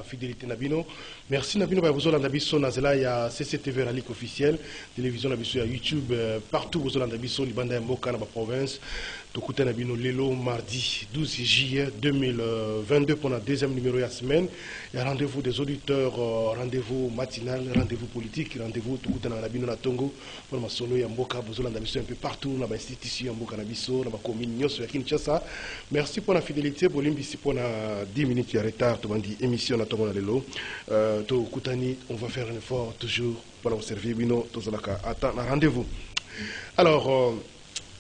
fidélité Nabino. Merci Nabino Babozola Nabiso Nazela, il y a CCTV Ralik officiel, télévision Nabiso, il y a YouTube, partout Bozola Nabiso, Libanda Mboka dans la province. Tokuta Nabino Lelo, mardi 12 juillet 2022 pour la deuxième numéro de la semaine. Il y a rendez-vous des auditeurs, rendez-vous matinal, rendez-vous politique, rendez-vous Tokuta Nabino Natongo, pour ma solo Mboka, Bozola Nabiso un peu partout, dans l'institution Mboka Nabiso, dans la commune Nyos, à Kinshasa. Merci pour la fidélité, pour l'imbisi, pour 10 minutes de retard, tout le monde dit émission Natongo Lelo. Tokutani, on va faire un effort toujours pour observer Bino, Tozalaka. Attends, rendez-vous. Alors,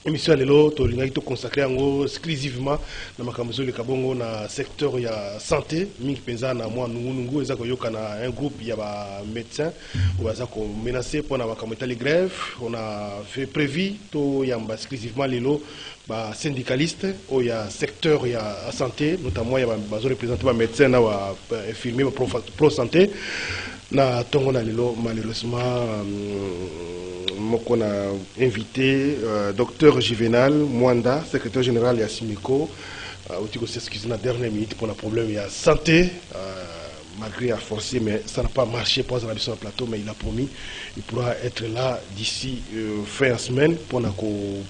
émission Lelo, to consacré exclusivement dans le Kabongo na secteur ya santé, mingi penza na moi nungu ezako yoka na un groupe il y a médecins ou bazako menacé pour na makameta les grèves, on a fait prévu to yamba exclusivement Lelo ba syndicaliste au ya secteur ya santé, notamment il y a bazo représenté ba médecins na wa infirmier pro santé na tongo na Lelo malheureusement on a invité docteur Juvenal Mwanda, secrétaire général de Simiko, qui s'excuse dans la dernière minute pour un problème de santé, malgré a forcé, mais ça n'a pas marché pour la sur le plateau, mais il a promis, il pourra être là d'ici fin de semaine pour na ko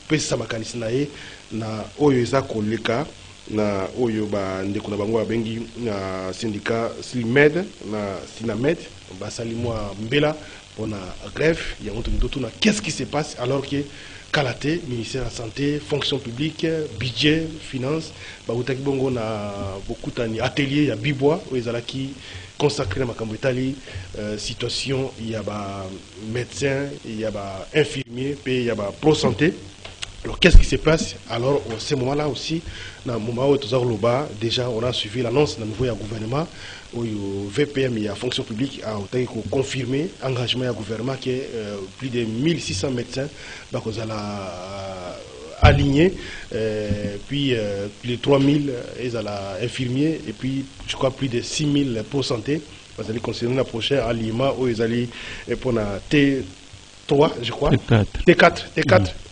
pesa makanisnae na oyo eza koleka na oyo ba ndeko na bango bengi na syndicat Slimed na Sinamed ba salimwa mbela on a grève, il y a un qu'est-ce qui se passe alors que Kalaté, ministère de la Santé, fonction publique, budget, finance, on a beaucoup d'ateliers, il y a Bibois, où ils ont consacré à Makambritali, situation, il y a médecins, il y a infirmiers, il y a pro-santé. Alors qu'est-ce qui se passe? Alors à ce moment-là aussi, dans le moment où déjà on a suivi l'annonce d'un nouveau gouvernement, où VPM, il y a fonction publique, a confirmé l'engagement du gouvernement qui est plus de 1600 médecins qu'on a alignés, puis les 3000 infirmiers, et puis je crois plus de 6000 pour santé. Vous allez considérer la prochaine alignement où ils allaient pour la T3, je crois. T4.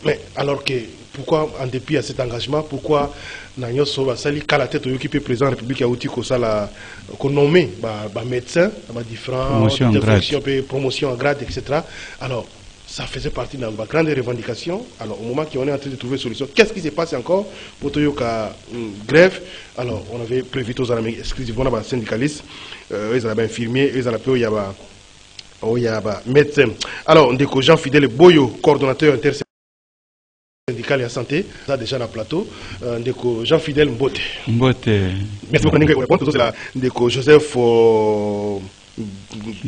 Mais alors que, pourquoi, en dépit à cet engagement, pourquoi Nagno Soba Sali, Kalaté, qui peut président de la République, a outil qu'on nommé médecin, différentes promotions en grade, etc. Alors, ça faisait partie de ma grande revendication. Alors, au moment qu'on est en train de trouver une solution, qu'est-ce qui s'est passé encore pour Toyoka grève? Alors, on avait prévu tous les exclusivement les syndicalistes, ils avaient infirmiers, ils avaient il y a médecin. Alors, on dit que Jean Fidèle Boyo, coordonnateur intersyndical et à santé, ça déjà dans le plateau. On dit que Jean Fidèle Mbote. Merci beaucoup. C'est Joseph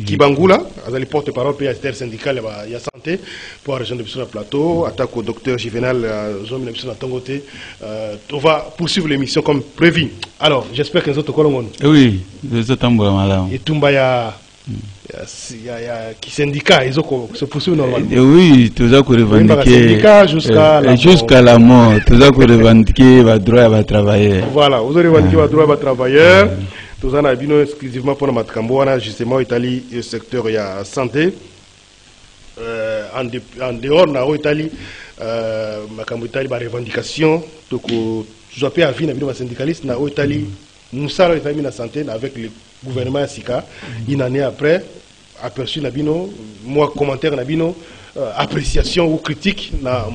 Kibangula, le porte-parole de l'intersyndical et à santé pour la région de Bissau plateau. Attaque au docteur Juvenal, Jean Bissau dans Tongoté. On va poursuivre l'émission comme prévu. Alors, j'espère que nous autres collègues. Oui, nous autres madame. Et Tumbaya. Il y a qui syndicat, ils ont se poursuivre normalement. Oui, tout ça qu'on revendiquer jusqu'à la mort, tout ça qu'on revendiquer va droit à travailler. Voilà, vous avez revendiqué va droit à travailler. Tout ça on a bien exclusivement pour notre Camboana, justement Italie, le secteur il y a santé. En dehors de l'Italie, ma Italie va revendication. Donc, je peux à vie na syndicaliste na Italie, nous sommes Italie na santé avec le gouvernement Sika, une année après, aperçu Nabino, moi commentaire Nabino, appréciation ou critique na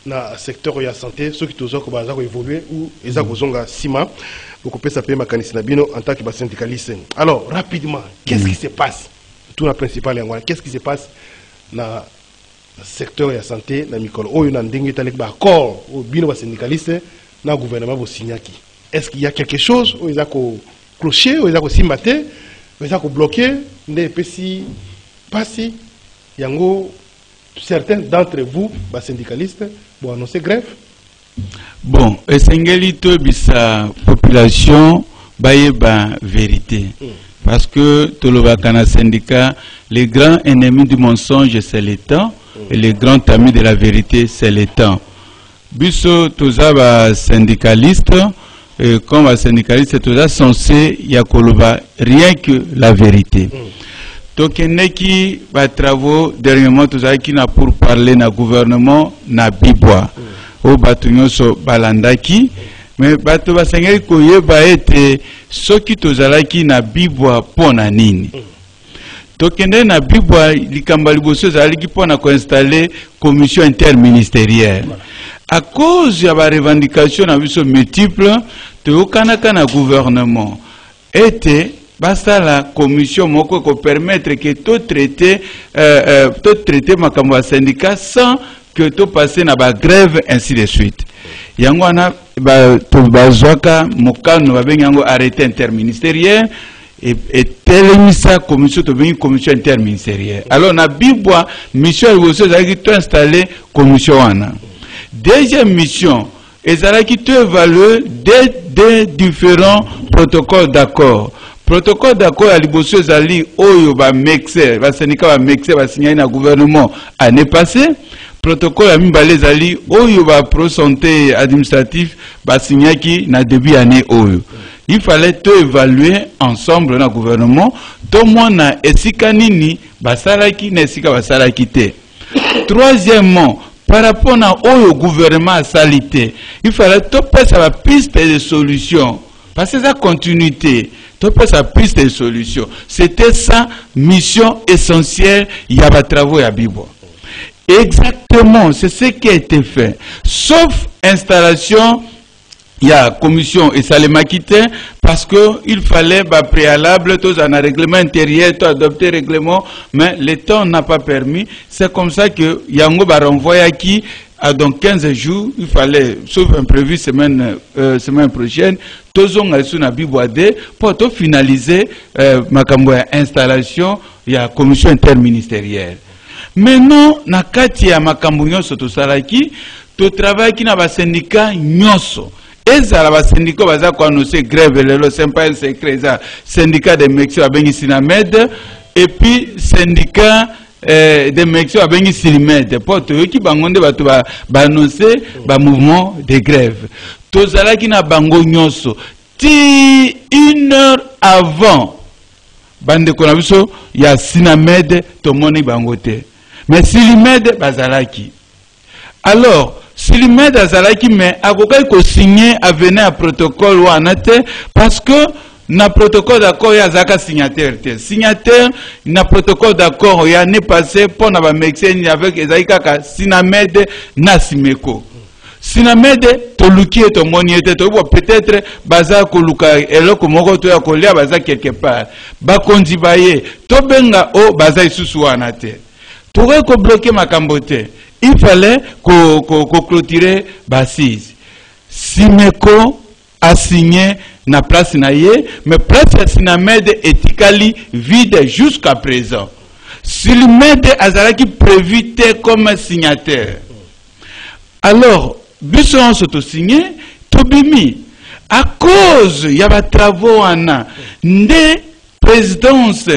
na secteur de la santé, ceux qui ont évolué ou ils ont Sima, pour que ça paye ma canis Nabino en tant que syndicaliste. Alors, rapidement, qu'est-ce qui se passe? Tout la principale, qu'est-ce qui se passe dans le secteur de la santé, dans Mikolo? Oh, il y a un dingue accord au bino syndicaliste, dans le gouvernement de Signaki. Est-ce qu'il y a quelque chose où ils ont clocher, où ils ont simbaté, où ils ont bloqué, mais si passé, yango certains d'entre vous, syndicalistes, vont annoncer grève. Bon, et Sengelito bisa population baye ba vérité. Parce que tout le Bakana syndicat, les grands ennemis du mensonge c'est le temps et les grands amis de la vérité c'est le temps. Biso toza ba syndicaliste. Comme un syndicaliste, c'est tout ça censé y a rien que la vérité. Donc, il y a qui va travaux dernièrement tout ça qui n'a pour parler na gouvernement na Bibois. Au bâtonnier so balandaki Mais bato basengeli koyeba ete soki tozalaki na bibwa pona nini. Tokende na bibwa likamba liboso ezalaki pona koinstaller commission interministérielle. À cause ya ba revendication na biso multiple, toyokanaka na gouvernement ete basta la commission moko ko permettre que tout traiter makambo ya syndicat sans que tout passer na ba grève ainsi de suite. Yango wana bazwaka mokano babengi yango arrêté interministériel et telemisa commission to bengi commission interministérielle. Alors na bibwa mission liboso ezalaki to installer commission wana. Deuxième mission ezalaki to évaluer des différents protocoles d'accord. Protocole d'accord à liboso ezali oyo ba mexe ba syndicat ba mexe ba signé na gouvernement année passée. Protocole à mibale ezali oyo ba pro santé administratif ba signé ki na début année oyo. Il fallait tout évaluer ensemble na gouvernement to mona esika nini basalaki na esika basalaki te. Troisièmement, par rapport à oyo gouvernement salité, il fallait tout passer la piste de solution parce que ça continuité. Tout sa piste de solution. C'était sa mission essentielle. Il y a des travaux à Bibo. Exactement, c'est ce qui a été fait. Sauf installation, il y a commission et ça les m'a quitté parce que il fallait préalable, tous un règlement intérieur, tout adopter règlement, mais le temps n'a pas permis. C'est comme ça que Yango va renvoyer à qui? Dans 15 jours, il fallait, sauf imprévu semaine prochaine, tous on a su na Biboade pour tout finaliser makambo ya installation, il y a commission interministérielle. Maintenant, na kati ya makambo nyonso to salaki, to travail ki na ba syndicat nyonso. Ezala ba syndicat baza ko annoncer grève lelo sempa el secret za syndicat de Mexique abengi Sinamed et puis syndicat de Mexique abengi Silimed pour to ki bangonde bato ba annoncer ba mouvement de grève. Tozala ki na bango nyonso ti 1 heure avant bande ko na biso ya Sinamed to moni bangote. Mais Silimed bazalaki. Alors Silimed azalaki mais akokai ko signer à venir à protocole ou anate parce que na protocole d'accord ya zaka signataire te. Signataire na protocole d'accord ya ne passé pour na ba Mexicain avec Ezaika ka Sinamed na Simeko. Sinamed to luki to moni te to peut-être baza ko luka eloko moko to ya kolia baza quelque part. Ba kondi baye to benga o baza isusu wana te. Pour ko bloquer makambo te. Il fallait qu'on clôture Bassis. Simeko a signé na place naye, mais place ya Sinamed etikali vide jusqu'à présent. Silimed azalaki prévu comme signataire. Alors, biso on s'auto signé, tobimi. À cause y a travaux en nde présidence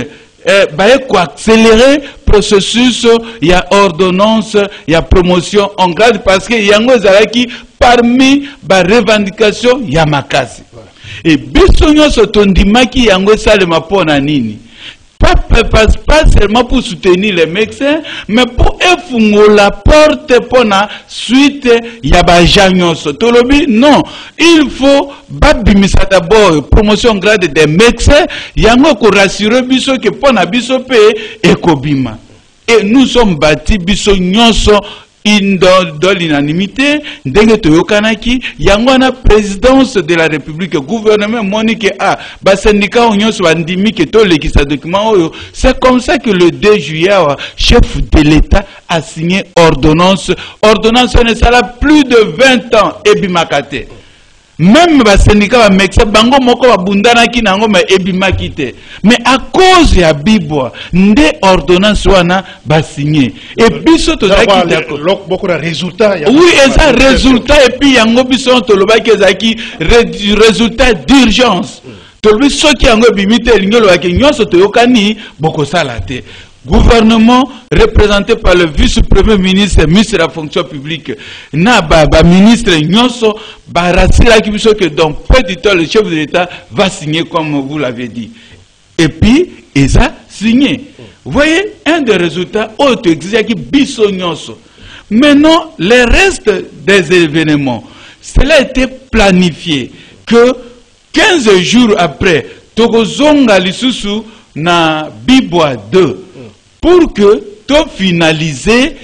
accélérer processus, il y a ordonnance, il y a promotion en grade parce que il y a parmi les revendications, il y a makasi. Et bisogno sotondimaki yango salema pona nini. Pas seulement pour soutenir les médecins, mais pour effungola la porte pour la suite, il y a des gens qui non, il faut babimisa d'abord promotion grade des médecins, il y a un ko rassurer biso que pour na biso pe ekobima. Et nous sommes bâtis biso nyonso dans l'unanimité, denge toyokanaki, yangwana présidence de la République, gouvernement monique a, ba syndicat nyonso bandimi ke to lekisa document oyo. C'est comme ça que le 2 juillet, chef de l'État a signé ordonnance. Ordonnance ne sera plus de 20 ans ebimakate. Même les syndicats Mexique bango moko babundana ki nango ma ebimaki te. Mais à cause ya bibwa nde ordonnance wana ba signé. Et biso to zaki d'accord. Beaucoup de résultats. Oui, et ça résultat et puis yango biso to lobaki zaki résultat d'urgence. To lobi soki yango bimite lingolo wa ki nyonso to yokani boko sala te. Gouvernement représenté par le vice-premier ministre, ministre de la fonction publique, na ministre Nyonso, Barasila qui que dans peu de temps le chef de l'État va signer comme vous l'avez dit. Et puis, il a signé. Vous voyez, un des résultats, auto qui biso Nyonso. Maintenant, le reste des événements, cela était planifié que 15 jours après, Tokozonga lisusu na Bibwa 2 pour que tu finaliser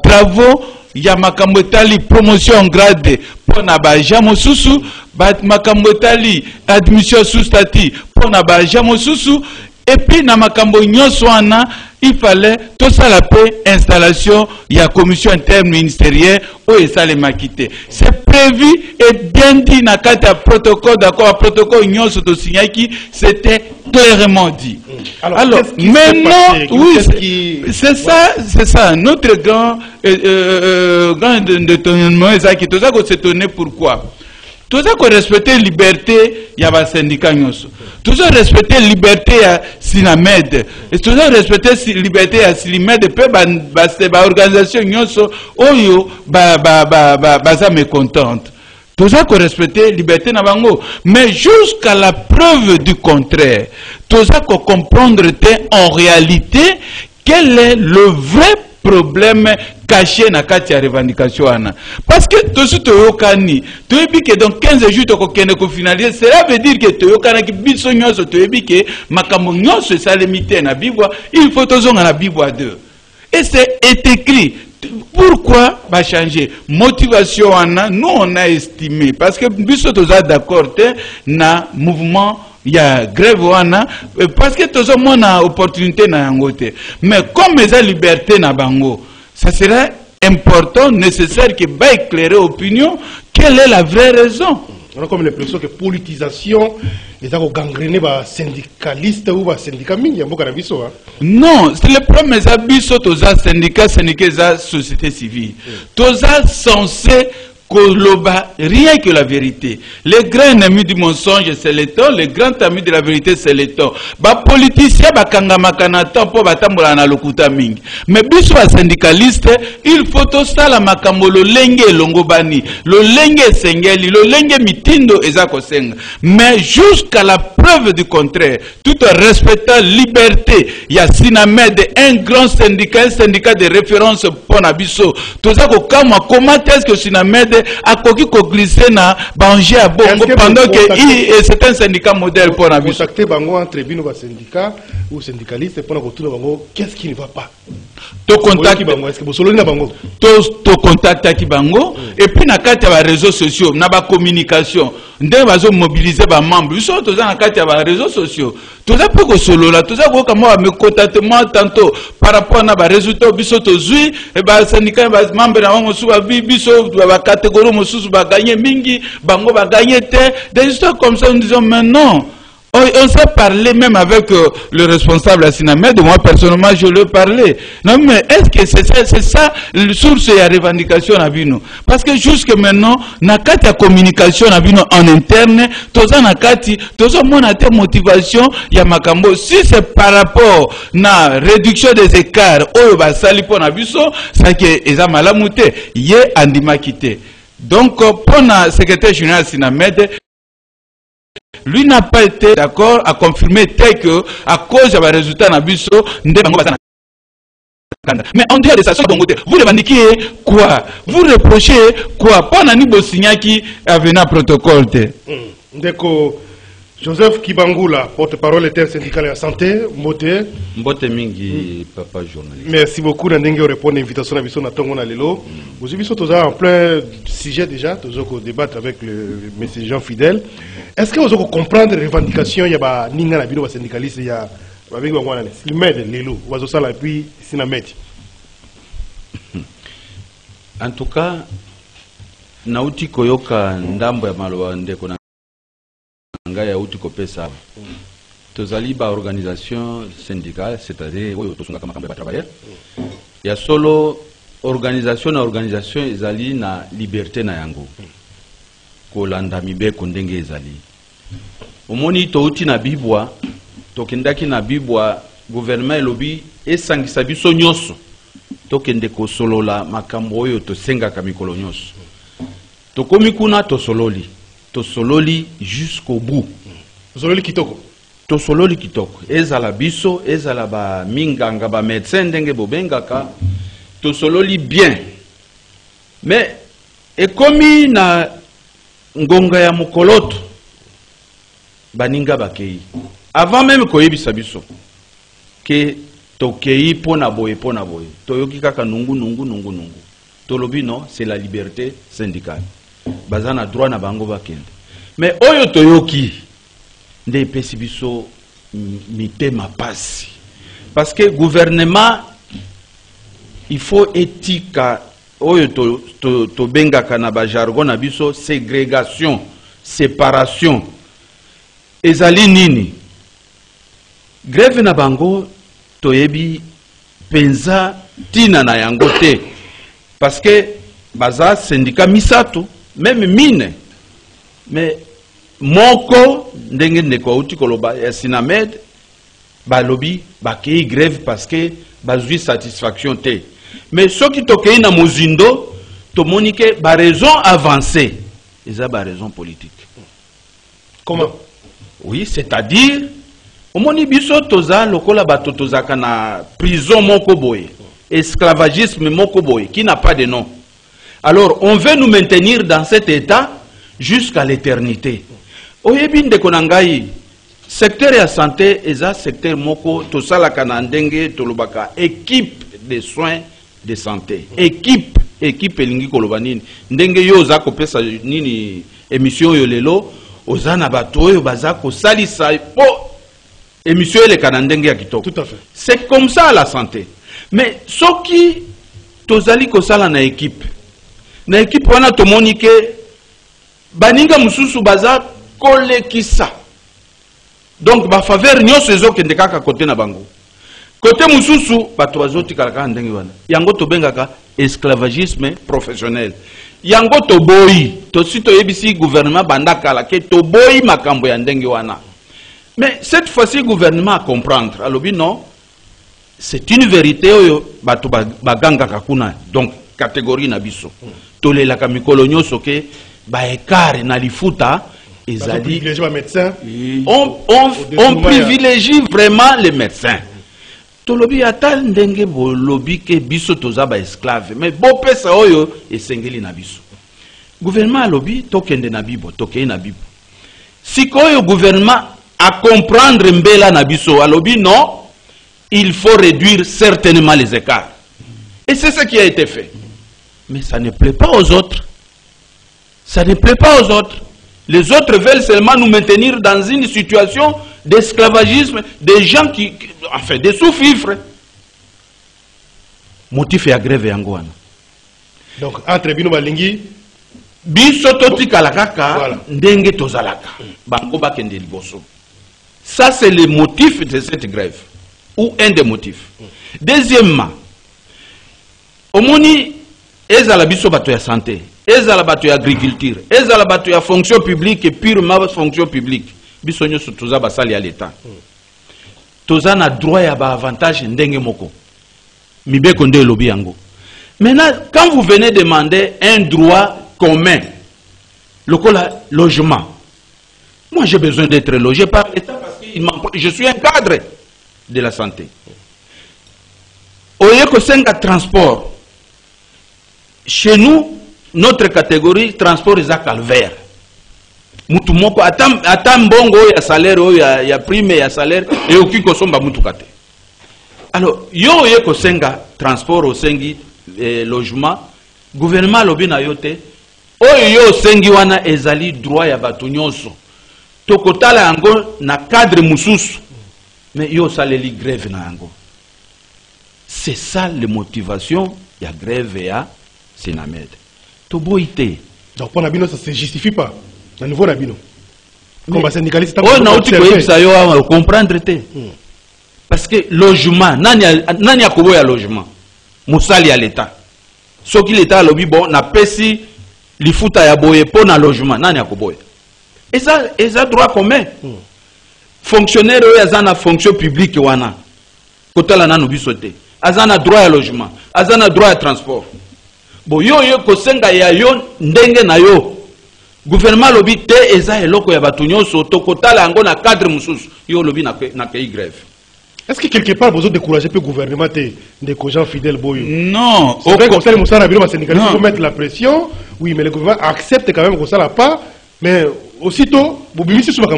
travaux ya makambotali promotion en grade pour na ba jamosusu ba makambotali admission sous statut pour na ba jamosusu et puis na makambo nyonso wana il fallait tout ça la paix installation il y a commission interne ministérielle où ça les maquité c'est prévu et bien dit na kata protocole d'accord protocole nyonso to signé qui c'était clairement dit. Alors maintenant oui c'est ça notre grand détonnement ça qui tout ça qu'on s'étonner pourquoi tout ça qu'on respecter liberté il y a un syndicat nyonso tout ça respecter liberté à Sinamed et tout ça respecter liberté à Silimed peut ba organisation nyonso oyo ça me contente tout ça qu'on respecter liberté na bango mais jusqu'à la preuve du contraire tout ça qu'on comprendre en réalité quel est le vrai problème caché na kati ya revendication ana parce que tout ce toyokani toyebi que dans 15 jours tokokende ko finaliser cela veut dire que toyokana ki biso nyonso toyebi que makambo nyonso salemité na Bibwa il faut tozonga na Bibwa 2 et c'est écrit. Pourquoi va changer motivation ana nous on a estimé parce que biso toza d'accord na mouvement il y a grève wana parce que tout le monde a opportunité na yangote mais comme les liberté na bango ça serait important nécessaire que ba éclairer opinion quelle est la vraie raison. On a comme l'impression que politisation les a gangréné ba syndicaliste ou ba syndicat mingi mboka na biso non c'est le problème ça biso toza syndicat za société civile toza censé Koloba, rien que la vérité. Les grands ennemis du mensonge, c'est le temps. Les grands amis de la vérité, c'est le temps. Ba politicien, ba kangamakana temps pour batambola na lokuta mingi. Mais biso ba syndicaliste, il faut tout ça la makambo lo lenge longobani, lo lenge sengeli, lo lenge mitindo ezako senga. Mais jusqu'à la preuve du contraire, tout en respectant liberté, il y a Sinamed, un grand syndicat, un syndicat de référence pour Nabiso. Tout ça comment est-ce que Sinamed a glissé na Banger à Bongo pendant que c'est un syndicat modèle pour la vie. Contacter Bango entre bino ba syndicat ou syndicaliste pour retourner Bango, qu'est-ce qui ne va pas? To contact Bango, est-ce que vous solez na Bango? To contact à Bango et puis na carte ya réseaux sociaux, na ba communication. Ndé bazo mobiliser ba membres, ils sont tous na carte ya réseaux sociaux. Tout ça pour que solo là, tout ça pour que moi me contactement tantôt par rapport na ba résultats biso to zui et ba syndicat ba membre na bango sou ba biso ba catégorie mosusu ba gagner mingi, bango ba gagner té, des histoires comme ça nous disons mais non. On s'est parlé même avec le responsable à Sinamed, moi personnellement je le parlais. Non mais est-ce que c'est ça le source et la revendication à Bino? Parce que jusque maintenant, nakati ya communication à Bino en interne, toza nakati, toza monate motivation ya makambo. Si c'est par rapport na réduction des écarts, oyo ba sali po na biso, ça que eza malamute, ye andima kité. Donc pour na secrétaire général Sinamed, lui n'a pas été d'accord à confirmer tel que à cause des résultats n'abisso mais en dehors de ça vous revendiquez quoi, vous reprochez quoi pendant ni Bosignaki avenant protocole Ndeko Joseph Kibangula, porte-parole intersyndical de la santé, Mbote mingi, papa journaliste. Merci beaucoup d'Andenge répondre à l'invitation à Bisson à Tongona Lelo. Vous avez vu en plein sujet déjà, tous autres débattre avec le monsieur Jean Fidèle. Est-ce que vous avez comprendre les revendications, il y a Ninga la bino syndicaliste, il y a avec Wangwana, Slimed, Lelo, Wazosala et puis Sinamed. En tout cas, Nauti Koyoka Ndambo ya Maloa Ndeko ya uti kopesa tozali ba organisation syndicale c'est-à-dire oyo tosunga kama kamba travailleurs ya solo organisation na organisation ezali na liberté na yango kolanda mibeko ndenge ezali omoni to uti na Bibwa tokendaki na Bibwa gouvernement elobi esangisa biso nyonso tokende kosolola makambo oyo tosengaka mikolo nyonso tokomi kuna tosololi tosololi jusqu'au bout. Tosololi kitoko. Tosololi kitoko. Ezala biso, ezala ba minganga ba médecin ndenge bobengaka. Tosololi bien. Mais ekomi na ngonga ya mukoloto baninga bakei avant même koyebisa biso ke tokei pona boye toyoki kaka nungu tolobi non, c'est la liberté syndicale bazana droit na bango bakende. Mais oyo toyoki nde epesi biso mitema pasi parce que gouvernement il faut éthique oyo to bengaka na ba jargon na biso ségrégation, séparation. Ezali nini? Grève na bango toyebi penza tina na yango te parce que baza syndicat misato même mine mais moko ndenge ndeko uti koloba ya Sinamed balobi bakei grève parce que bazui satisfaction te. Mais ce qui tokei na mozindo to monike ba raison avancée eza ba raison politique. Comment? Oui, c'est-à-dire omoni biso toza lokola bato tozaka na prison moko boye, esclavagisme moko boye qui n'a pas de nom. Alors on veut nous maintenir dans cet état jusqu'à l'éternité. Oyebi ndeko na ngai secteur ya santé eza secteur moko tosalaka na ndenge tolobaka équipe de soins de santé. Équipe elingi koloba nini ndenge yo za kopesa nini émission yo lelo ozana bato oyo baza kosalisa po émission ele kana ndenge ya kitoko. Tout à fait. C'est comme ça à la santé. Mais soki tozali kosala na équipe wana tomoni ke baninga mususu baza kolekisa. Donc ba faveur nyonso ezokende kaka kote na bango. Côté mususu bato bazoti kalaka ndenge wana. Yango tobengaka esclavagisme professionnel. Yango toboyi to sito yebisi gouvernement bandakala ke toboyi makambo ya ndenge wana. Mais cette fois-ci gouvernement a comprendre. Alobi non, c'est une vérité oyo bato baganga kakuna. Donc catégorie na biso. Tolela ka mikolo nyoso ke ba écart na lifuta ezali on privilégie vraiment les médecins. Tolobi atal ndenge bo lobi ke biso toza ba esclave mais bo pesa oyo esengeli na biso. Gouvernement lobi tokende na bibo, tokei na bibo. Sikoyo gouvernement à comprendre mbela na biso alobi non, il faut réduire certainement les écarts. Et c'est ce qui a été fait. Mais ça ne plaît pas aux autres. Ça ne plaît pas aux autres. Les autres veulent seulement nous maintenir dans une situation d'esclavagisme, des gens qui enfin, des sous-fifres. Motif et grève yango wana. Donc, entre bino balingi, biso toti kalakaka, ndenge tozalaka. Bango bakende liboso. Ça, c'est le motif de cette grève. Ou un des motifs. Deuxièmement, omoni, ezala biso bato ya santé, ezala bato ya agriculture, ezala bato ya fonction publique et purement fonction publique. Biso nyoso toza basali ya l'État. Toza na droit ya ba avantage ndenge moko. Mibeko nde lobi yango. Maintenant, quand vous venez demander un droit commun, le logement, moi j'ai besoin d'être logé par l'État parce que je suis un cadre de la santé. Oye ko senga transport. Chez nous, notre catégorie transport est à calvaire. Mutu moko atam bongo ya salaire ya prime ya salaire et okiko somba mutu kate. Alors yo ye ko senga transport au sengi logement gouvernement lobi na yote oyo yo sengi wana ezali droit ya batu nyonso tokotala yango na cadre mususu mais yo saleli grève na yango. C'est ça les motivations ya grève ya Sinamed. Toboité. Donc pour Nabino ça se justifie pas. Au niveau Nabino. Comme syndicaliste on a outil ko ça yo comprendre te. Parce que logement nani akoboya logement. Musali ya l'État. Ce qui l'État lobi bon na pesi lifuta ya boye po na logement nani akoboya. Et ça droit commun. Fonctionnaire oyo azana fonction publique wana. Kotala nanu bisote. Azana droit à logement, azana droit à transport. Bon yo kosenga ya yo ndenge na yo. Gouvernement lobi te eza eloko ya batu nyonso tokotala yango na cadre mususu yo lobi na kei grève. Est-ce que quelque part, vous avez découragé le gouvernement des gens fidèles? Non. C'est vrai que il faut mettre la pression. Oui, mais le gouvernement accepte quand même que ça n'a pas. Mais aussitôt, vous avez mis sur la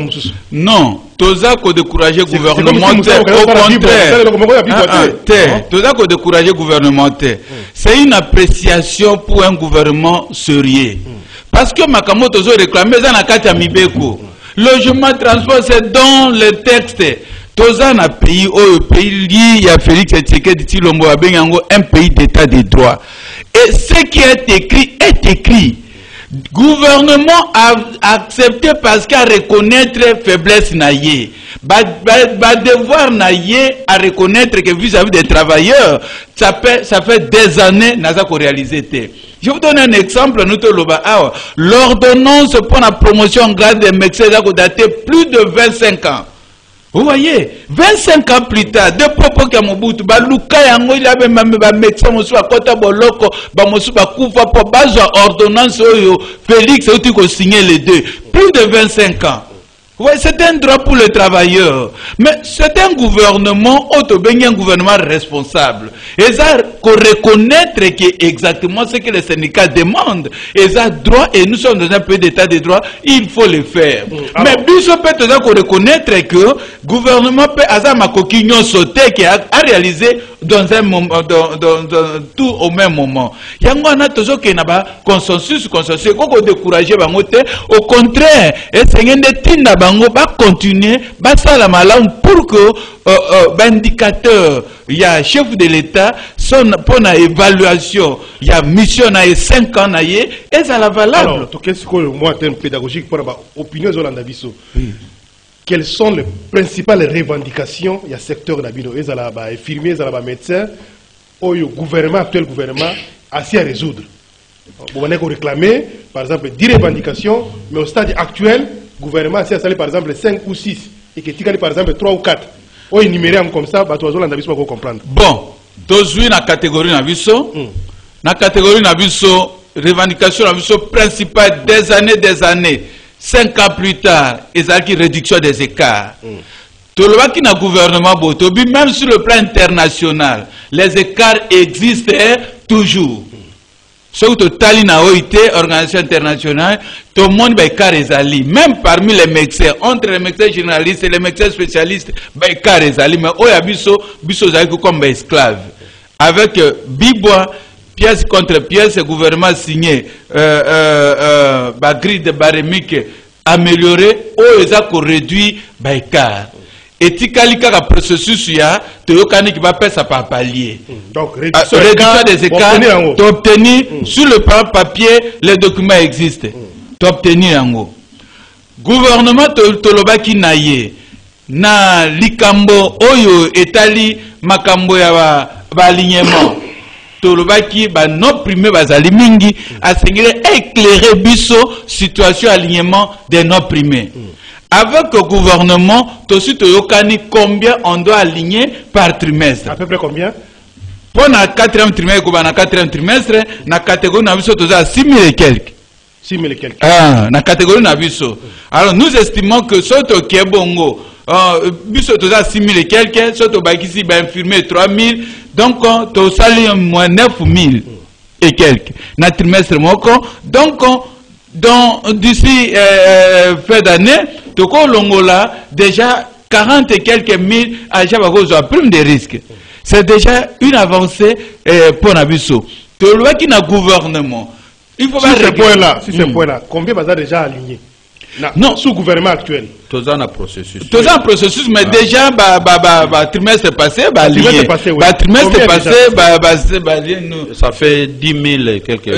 non. Toza ko décourager le gouvernement. Au contraire. Toza ko décourager le gouvernement. C'est une appréciation pour un gouvernement sérieux. Parce que Makamo Tozo réclamé ça na kati ya mibeko. Logement, transport, c'est dans le texte. Toza na pays au pays lié à Félix Tshisekedi Tshilombo abengango un pays d'état de droit. Et ce qui est écrit est écrit. Gouvernement a accepté parce qu'à reconnaître faiblesse naïe. Devoir naïe à reconnaître que vis-à-vis des travailleurs, ça fait des années n'a pas réalisé. Je vous donne un exemple, l'ordonnance pour la promotion en grade des médecins a daté plus de 25 ans. Vous voyez, 25 ans plus tard, deux propos qui ont été baluka yango il avait même ba médecin mosu akota boloko ba mosu ba kufa pour base ordonnance oyo Félix a été signé les deux. Plus de 25 ans. Oui, c'est un droit pour les travailleurs. Mais c'est un gouvernement, un gouvernement responsable. Et ça, qu'on reconnaître que exactement ce que les syndicats demandent. Et ça, droit, et nous sommes dans un pays d'état de droit, il faut le faire. Mais Bissot peut qu'on reconnaître que le gouvernement peut avoir ma coquille sauté qui a réalisé dans un moment, dans tout au même moment. Il y a un toujours qui n'a pas consensus, qu'on décourager au contraire, et c'est un des bango va continuer ça la malam pour que l'indicateur il y a chef de l'État son pour la évaluation il y a mission na 5 ans et ça la valable. Alors qu'est-ce que moi terme pédagogique pour opinion Zolanda Bisso. Quelles sont les principales revendications il y a secteur d'abino et ça là bas infirmiers ça là bas médecins au gouvernement actuel gouvernement a si à résoudre. Vous allez réclamer par exemple 10 revendications mais au stade actuel le gouvernement si a salé par exemple 5 ou 6 et que tu as par exemple 3 ou 4 ou énuméré comme ça bah tu vas comprendre. Bon, dans la catégorie naviso na catégorie naviso revendication naviso principale des années 5 ans plus tard et ça qui réduction des écarts. Tout le monde qui n'a gouvernement botobi même sur le plan international les écarts existent toujours. Surtout Talina OIT, organisation internationale, tout le monde est même parmi les médecins, entre les médecins généralistes et les médecins spécialistes, mais Oyabiso, Biso comme esclave. Avec Bibois, pièce contre pièce, le gouvernement signé, grille de barémique améliorée, ils ont réduit Baïkar. Et Tikalika, le processus, il y a qui va faire ça par palier. Donc, réduction des écarts, d'obtenir sur le papier, les documents existent. D'obtenir en haut. Gouvernement Toloba qui naïe, na likambo, oyo, etali, makambo ya alignement. Toloba qui va non primer bazali mingi, à éclairer biso, situation alignement des non primés. Avec le gouvernement, combien on doit aligner par trimestre? À peu près combien? Pour le 4e trimestre, dans le 4e trimestre, la catégorie Naviso, 6 000 et quelques. 6 000 et quelques. Ah, la catégorie Naviso. Alors nous estimons que surtout qui est bongo, biso 6 000 et quelques, surtout Bakisi, infirmier 3 000, donc tu sali moins 9 000 et quelques. Dans le trimestre, donc d'ici fin d'année, Toko Longola, déjà 40 et quelques mille à Jabagozo à prime de risque. C'est déjà une avancée pour Nabiso. Tu vois qu'il y a un gouvernement. Il faut si ce point-là, combien va déjà aligné? Non, sous le gouvernement actuel. Tous un processus. Tous un processus, mais déjà, trimestre passé, trimestre passé, ça fait 10 000 et quelques.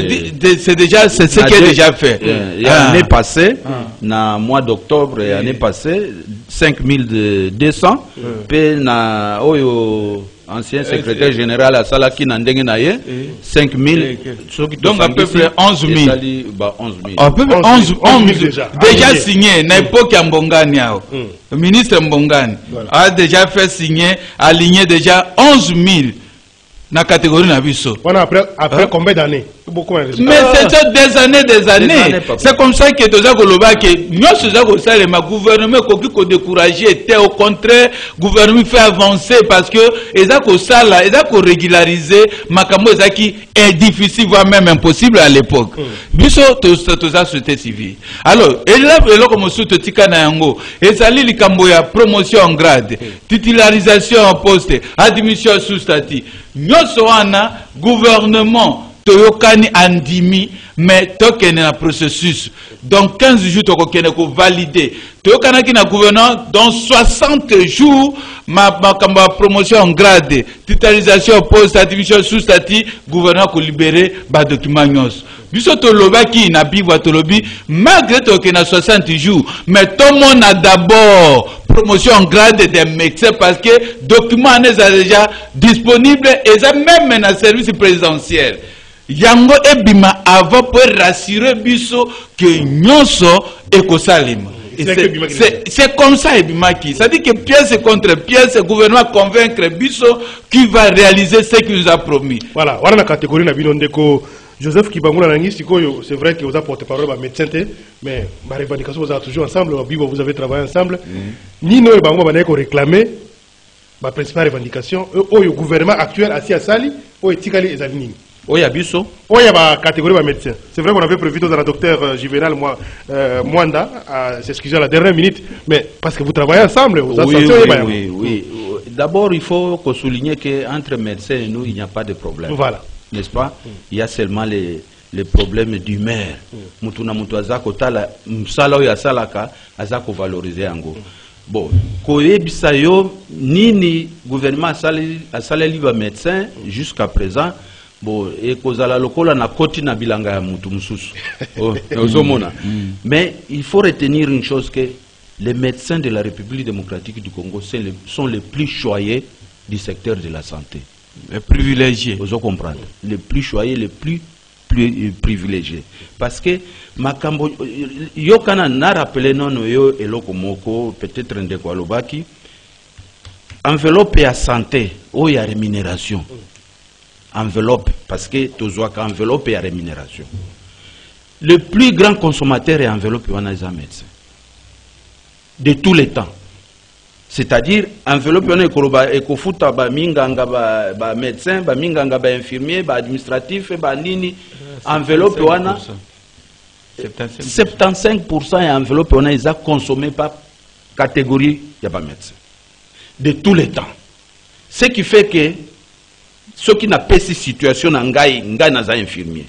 C'est déjà, c'est ce qui est déjà fait. L'année passée, na mois d'octobre, l'année passée, 5 200. Puis na ancien secrétaire général à Salaki Nandenge Naye, 5 000. Donc à peu près 11 000. À peu près 11 000 déjà signé. Na époque à Mbongani, le ministre Mbongani a déjà fait signer, aligné déjà 11 000 dans la catégorie Naviso. Après combien d'années? Mais c'est des années. C'est comme ça que Toza Koloba, que nous sommes le gouvernement qui découragé, au contraire, le gouvernement fait avancer parce que ils ont régulariser Makambo qui est difficile, voire même impossible à l'époque. Biso Toza société civile. Alors, et là comme sous Tika Nayango, et ça li likambo ya promotion en grade, titularisation en poste, admission sous statut. Nous sommes gouvernement Toyokani andimi, mais tokene na processus. Donc 15 jours tokene ko valider. Toyokana ki na gouvernement dans 60 jours ma promotion en grade, titularisation poste, admission sous statut, gouvernement ko libérer ba document nyos. Biso to loba ki na bibwa to lobi malgré tokena 60 jours, mais tout le monde a d'abord promotion en grade des médecins parce que document n'est déjà disponible et ça même dans service présidentiel. Yango ebima avant pour rassurer biso que nyonso ekosalima. C'est comme ça ebima qui. Ça dit que pièce contre pièce, le gouvernement convaincre biso qui va réaliser ce qu'il nous a promis. Voilà, voilà la catégorie na binondeko Joseph Kibangula Nangi Sikoyo, c'est vrai que vous avez porté-parole à médecin, mais ma revendication vous avez toujours ensemble, vous avez travaillé ensemble. Nino et Bango Baneko réclamé ma principale revendication, le gouvernement actuel assis à Sali, au Etikali et Zalini. Oui, à Bisso. Oui, il y a ma catégorie de médecin. C'est vrai qu'on avait prévu dans la docteur Juvenal Mwanda à s'excuser à la dernière minute, mais parce que vous travaillez ensemble, vous oui. D'abord, il faut souligner qu'entre médecins et nous, il n'y a pas de problème. Voilà. N'est-ce pas? Il y a seulement les problèmes d'humeur. Mutuna mutuaza kotala msala ya salaka azako valoriser ango. Bon, koyebisa yo nini gouvernement asale liba médecin jusqu'à présent. Bon, et kozala lokola na koti na bilanga ya mutu mususu. Mais il faut retenir une chose, que les médecins de la République démocratique du Congo sont les plus choyés du secteur de la santé. Les privilégiés. Vous comprenez? Les plus choyés, les plus privilégiés. Parce que makambo yo kana na rappelé non yo eloko moko peut-être ndeko alobaki enveloppe ya santé ou ya rémunération. Enveloppe, parce que tozoaka enveloppe et rémunération. Le plus grand consommateur est enveloppe et médecin. De tous les temps. C'est-à-dire, enveloppe et kofuta ba minganga ba médecin, ba minganga ba infirmier, ba administratif, ba nini. Enveloppe wana 75% et enveloppe wana ils a consommé par catégorie y a pas médecin. De tous les temps. Ce qui fait que ceux qui n'ont pas cette situation, ngai naza infirmier.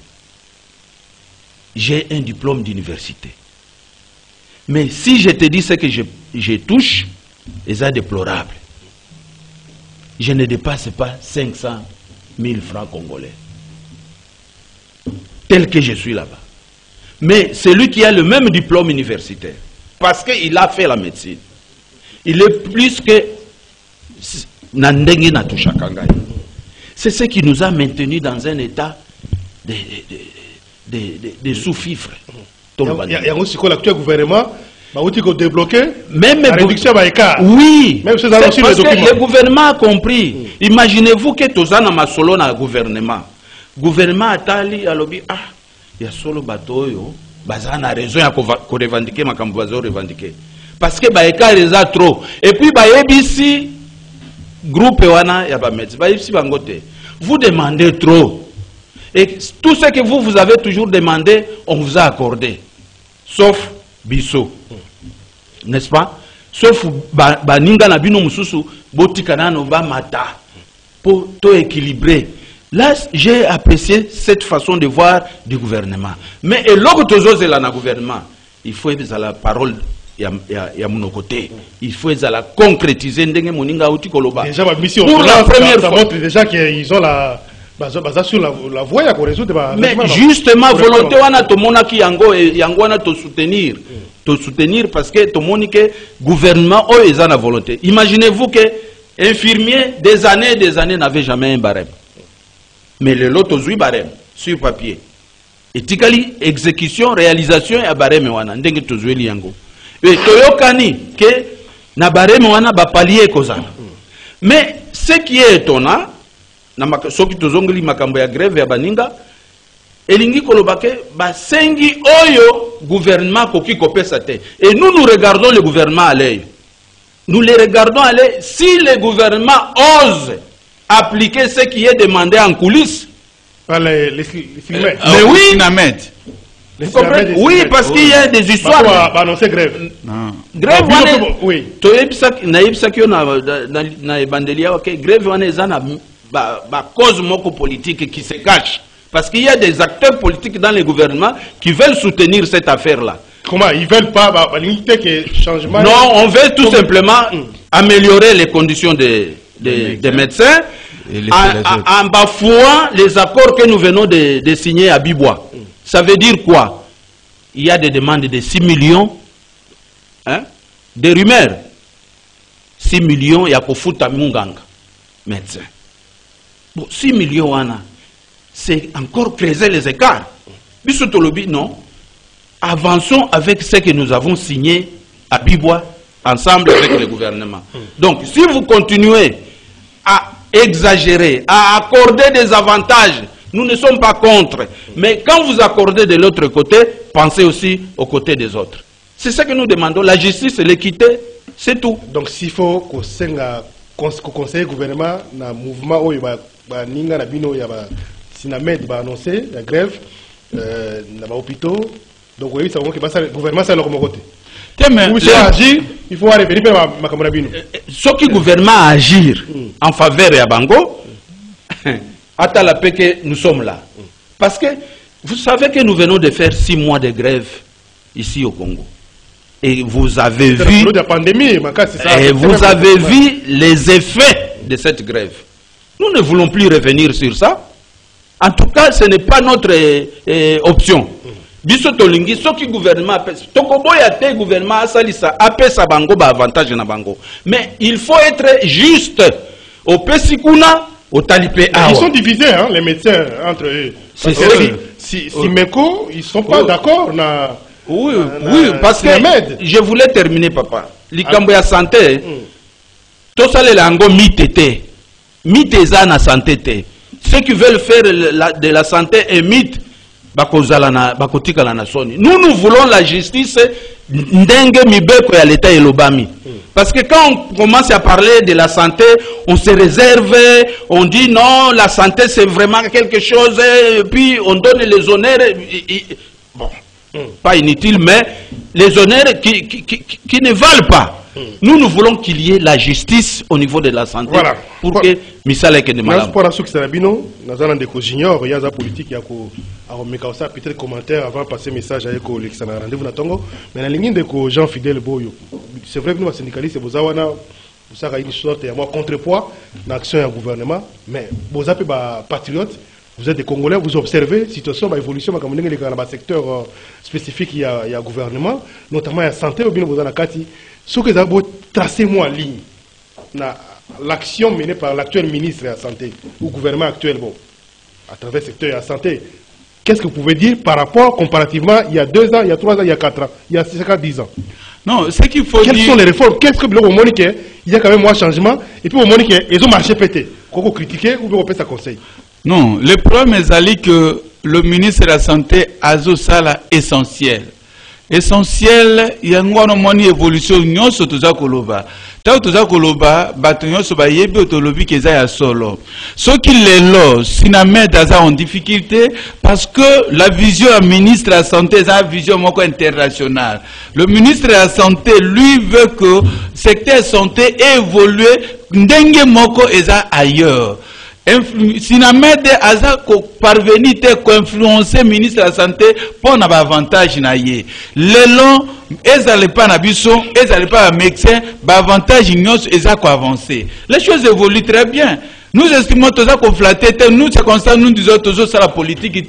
J'ai un diplôme d'université. Mais si je te dis ce que je touche, c'est déplorable. Je ne dépasse pas 500 000 francs congolais. Tel que je suis là-bas. Mais celui qui a le même diplôme universitaire, parce qu'il a fait la médecine, il est plus que Nandengi Natusha Kangai. C'est ce qui nous a maintenus dans un état de sous-fifre. Il y a aussi l'actuel gouvernement, même la réduction de l'écart. Oui, même c'est parce que le gouvernement a compris. Imaginez-vous que Tozana Masolo na gouvernement. Gouvernement Atali alobi il y a solo batoyo, bazana raison ya ko revendiquer makambo bazo revendiquer. Parce que ba écart les a trop. Et puis ba ABC groupe wana ya ba médecin ba ici bangote. Vous demandez trop. Et tout ce que vous avez toujours demandé, on vous a accordé. Sauf biso. N'est-ce pas? Sauf baninga na bino mususu botikana no ba mata pour tout équilibrer. Là, j'ai apprécié cette façon de voir du gouvernement. Mais et l'autre là na gouvernement, il faut être à la parole. Il y a mon côté. Il faut la concrétiser. Déjà, ma mission, pour la première fois, montre déjà qu'ils ont la sur la voie à résoudre. Mais justement, volonté wana to monaki yango wana to soutenir, parce que to monike gouvernement o ezana volonté. Imaginez-vous que infirmier des années n'avait jamais un barème. Mais le lot to zui barème sur papier. Et tikali exécution, réalisation et barème wana ndenge to zui yango. Et toyokani que na barème wana ba palier kozana. Mais ce qui est étonnant, ce qui tozongli makambo ya grève ya baninga, elingi kolobake basengi oyo gouvernement koki kopesa te. Et nous regardons le gouvernement aller. Nous les regardons aller. Si le gouvernement ose appliquer ce qui est demandé en coulisses. Par les mais oui, vous comprenez? Oui, parce qu'il y a des histoires. Bah annoncer grève. Grève, oui. Grève, cause moko politique qui se cache. Parce qu'il y a des acteurs politiques dans le gouvernement qui veulent soutenir cette affaire-là. Comment? Ils veulent pas que changement. Non, on veut tout simplement améliorer les conditions des médecins en bafouant les accords que nous venons de signer à Bibois. Ça veut dire quoi? Il y a des demandes de 6 millions, hein? Des rumeurs. 6 millions, il y a Kofuta Munganga, médecin. Bon, 6 millions, c'est encore creuser les écarts. Bissotolobi, non. Avançons avec ce que nous avons signé à Bibois, ensemble avec le gouvernement. Donc, si vous continuez à exagérer, à accorder des avantages, nous ne sommes pas contre. Mais quand vous accordez de l'autre côté, pensez aussi aux côtés des autres. C'est ce que nous demandons. La justice et l'équité, c'est tout. Donc, s'il faut qu'on conseille le gouvernement, dans le mouvement où il va annoncer la grève, dans les hôpitaux, donc oui, ça veut dire que le gouvernement, c'est leur côté. Agir, il faut revenir à ma camarade. Ce que le gouvernement agir en faveur de Bango, à la paix que nous sommes là. Parce que vous savez que nous venons de faire 6 mois de grève ici au Congo. Et vous avez vu, vous avez vu les effets de cette grève. Nous ne voulons plus revenir sur ça. En tout cas, ce n'est pas notre option. Biso tolingi soki gouvernement tokoboya te gouvernement asalisa apesa bango ba avantage na bango. Mais il faut être juste. Au Pesikuna, au Talipé. Ils sont divisés, hein, les médecins entre eux. Si Meko, ils ne sont pas d'accord. Oui, parce que je voulais terminer, papa. Likambo ya santé, tout ça, les langues mitete. Miteza na santé. Ceux qui veulent faire de la santé un mythe, nous voulons la justice ndenge mibeko ya l'état et l'obami. Parce que quand on commence à parler de la santé, on se réserve, on dit non, la santé c'est vraiment quelque chose, et puis on donne les honneurs, bon, pas inutile, mais les honneurs qui ne valent pas. Nous voulons qu'il y ait la justice au niveau de la santé, voilà. Pour que misala que de malade. Pour ceux qui sont nous avons des juniors, il y a des politiques, il y a peut-être commentaire avant de passer message avec le rendez-vous natongo. Mais la ligne de Jean Fidèle Boyo, c'est vrai que nous, syndicalistes, vous avez une sorte de contrepoids dans l'action du gouvernement, mais vous êtes des patriotes. Vous êtes des Congolais, vous observez la situation, l'évolution dans le secteur spécifique, il y a gouvernement, notamment la santé, ou bien vous avez ce que vous avez tracé moi en ligne, l'action menée par l'actuel ministre de la Santé, ou gouvernement actuel, bon, à travers le secteur de la santé. Qu'est-ce que vous pouvez dire par rapport, comparativement, il y a 2 ans, il y a 3 ans, il y a 4 ans, il y a 10 ans? Non, ce qu'il faut dire... Quelles sont les réformes? Qu'est-ce que vous voulez dire? Il y a quand même un changement, et puis vous voulez dire qu'ils ont marché pété. Vous critiquez ou vous faites ça conseil? Non, le problème est que le ministre de la Santé a ça essentiel. Essentiel, il y a une évolution, nous sommes tous à Koloba. Tant tous à Koloba, nous sommes à Yébi, autolobi, qui est à solo. Ce qui est là, si nous mettons en difficulté, parce que la vision du ministre de la Santé est une vision internationale. Le ministre de la Santé, lui, veut que le secteur santé évolue, n'dengue moko est ailleurs. Si nous mettons à parvenir à influencer le ministre de la Santé pour un avantage. Les longs, ils n'allaient pas à Bisson, ils n'allaient pas à médecin, l'avantage, ils n'ont pas avancé. Les choses évoluent très bien. Nous estimons tous qu'on flatté, nous c'est comme ça, nous disons toujours ça la politique,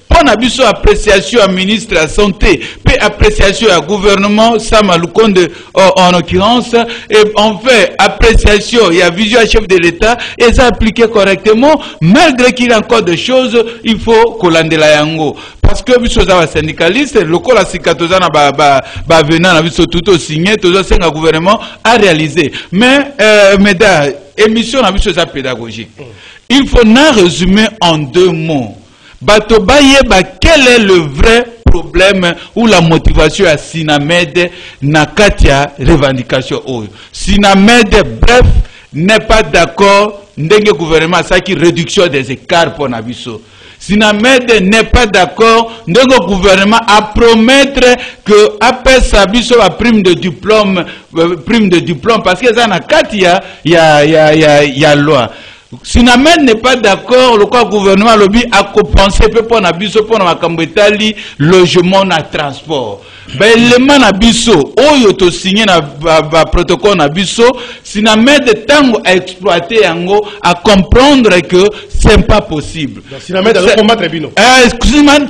pour une appréciation à ministre de la Santé, puis appréciation à gouvernement, ça Maloukonde en l'occurrence, et on fait appréciation et à vision à chef de l'État, et ça appliqué correctement, malgré qu'il y a encore des choses, il faut qu'on l'ande la yango. Parce que nous sommes syndicalistes, le corps à Sikatozana venant, nous sommes tout signé, tout ça, c'est un gouvernement à réaliser. Mais, mesdames, émission la chose pédagogique. Il faut en résumer en 2 mots. bato bayeba quel est le vrai problème ou la motivation à Sinamed na katia revendication oyo. Sinamed, bref, n'est pas d'accord ndenge gouvernement ça qui réduction des écarts pour Nabiso. Sinamed n'est pas d'accord ndenge gouvernement à promettre que après Sabiso a prime de diplôme parce que ça na katia ya loi. Sinamed n'est pas d'accord, le gouvernement lobby a compensé pour Nabiso pour Makambetali logement na transport. Ben l'élément Nabiso, oyo to signé na protocole Nabiso, Sinamed tango à exploiter yango à comprendre que c'est pas possible. Sinamed a combattre bino.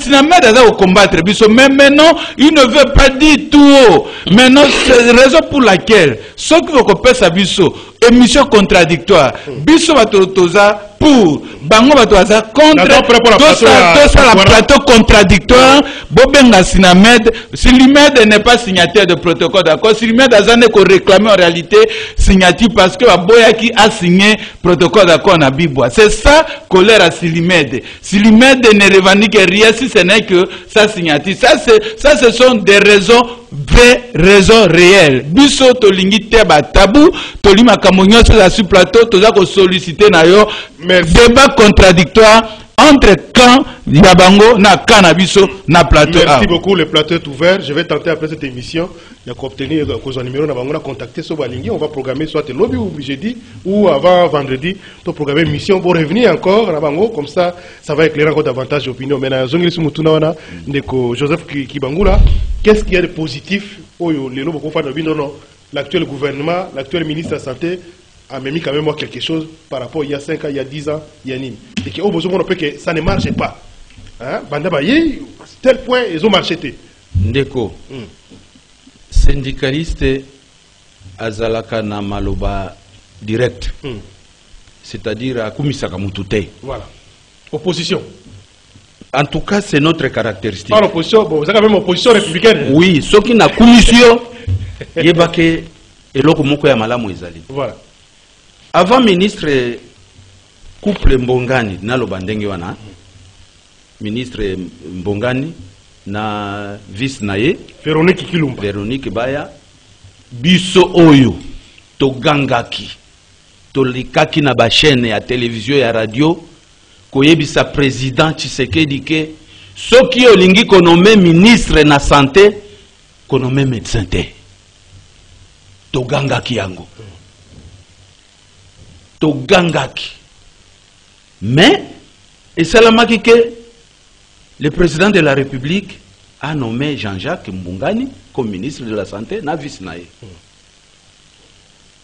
Sinamed a combattre biso, mais maintenant il ne veut pas dire tout haut. Maintenant c'est la raison pour laquelle ceux qui vont copier sa biso émission contradictoire. Biso va toza pour bango va toza contre. Tout ça la plateau contradictoire. Bobenga Sinamed. Sinamed n'est pas signataire de protocole, d'accord. Sinamed a jamais réclamé en réalité signature parce que Boyaki a signé protocole d'accord na Bibwa. C'est ça colère à Sinamed. Sinamed ne revendique rien si ce n'est que sa signature. Ça ce sont des raisons vraies, raisons réelles. Biso to lingi teba tabou, to lima kamonyo sur la sous plateau, to ko solliciter na yo débat contradictoire entre camp Yabango na Canabiso na plateau. Merci beaucoup, le plateau est ouvert. Je vais tenter après cette émission de obtenir un numéro na bango na contacter Sobalingi. On va programmer soit le lobby ou jeudi ou avant vendredi pour programmer une mission pour revenir encore na bango comme ça va éclairer encore davantage d'opinion. Maintenant Zongili Sumutuna wana ndeko Joseph Kibangula, qu'est-ce qu'il y a de positif oyo les lobby ko fa non l'actuel gouvernement, l'actuel ministre de la santé a mis quand même quelque chose par rapport il y a 5 ans, il y a 10 ans, il y a Nîmes. Et que, que ça ne marche pas. Hein? Tel point, ils ont marché. Ndeko, syndicaliste azalaka na maloba direct. C'est-à-dire à Kumisaka Mutute. Voilà. Opposition. En tout cas, c'est notre caractéristique. Pas l'opposition, bon, vous avez même opposition républicaine. Oui, ce qui n'a commission, yebake eloko moko ya malamu ezali. Voilà. Avant ministre couple Mbongani na lobandenge wana ministre Mbongani na vice naye Véronique Kilumba Véronique Baya biso oyo to gangaki to likaki na ba chaîne ya télévision ya radio koyebisa président Tshisekedi ke soki olingi konome ministre na santé konome médecin te to gangaki yango Gangaki. Mais, et c'est que le président de la République a nommé Jean-Jacques Mbongani comme ministre de la Santé, na vice nae.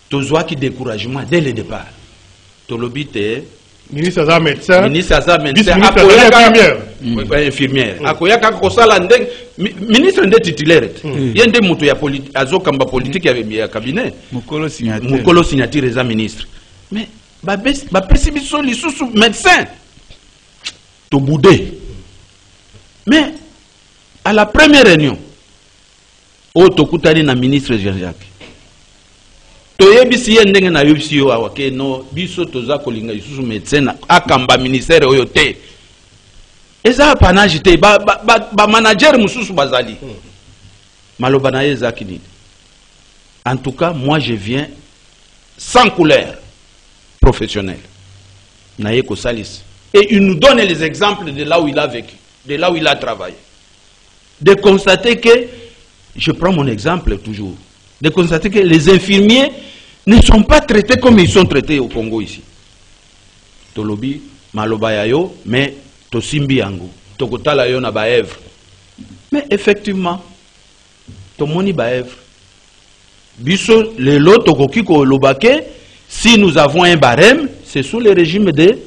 Tozoa qui découragement dès le départ. Tolobite ministre Aza médecin, infirmière. Akoyaka kosala ndeng ministre ndé titulaire. Yende muto ya azokamba politique ya cabinet. Mukolo signature eza ministre. Mais, ba précipitation li sous médecin. To boudé. Mais, à la première réunion, au tokutani na ministre Jean-Jacques. To yebisi yendenge na yebisi yo awake no biso toza kolinga sous médecin akamba ministère oyo te. Eza panage te ba manager mususu bazali. Maloba na yeza kinini. En tout cas, moi je viens sans couleur professionnel. Naeko Salis. Et il nous donne les exemples de là où il a vécu, de là où il a travaillé. De constater que, je prends mon exemple toujours, de constater que les infirmiers ne sont pas traités comme ils sont traités au Congo ici. Tolobi, malobayayo, mais tosimbi yango, tokotala yo na baèvre. Mais effectivement, tomoni baèvre. Biso, le lot tokoki ko lobake. Si nous avons un barème, c'est sous le régime de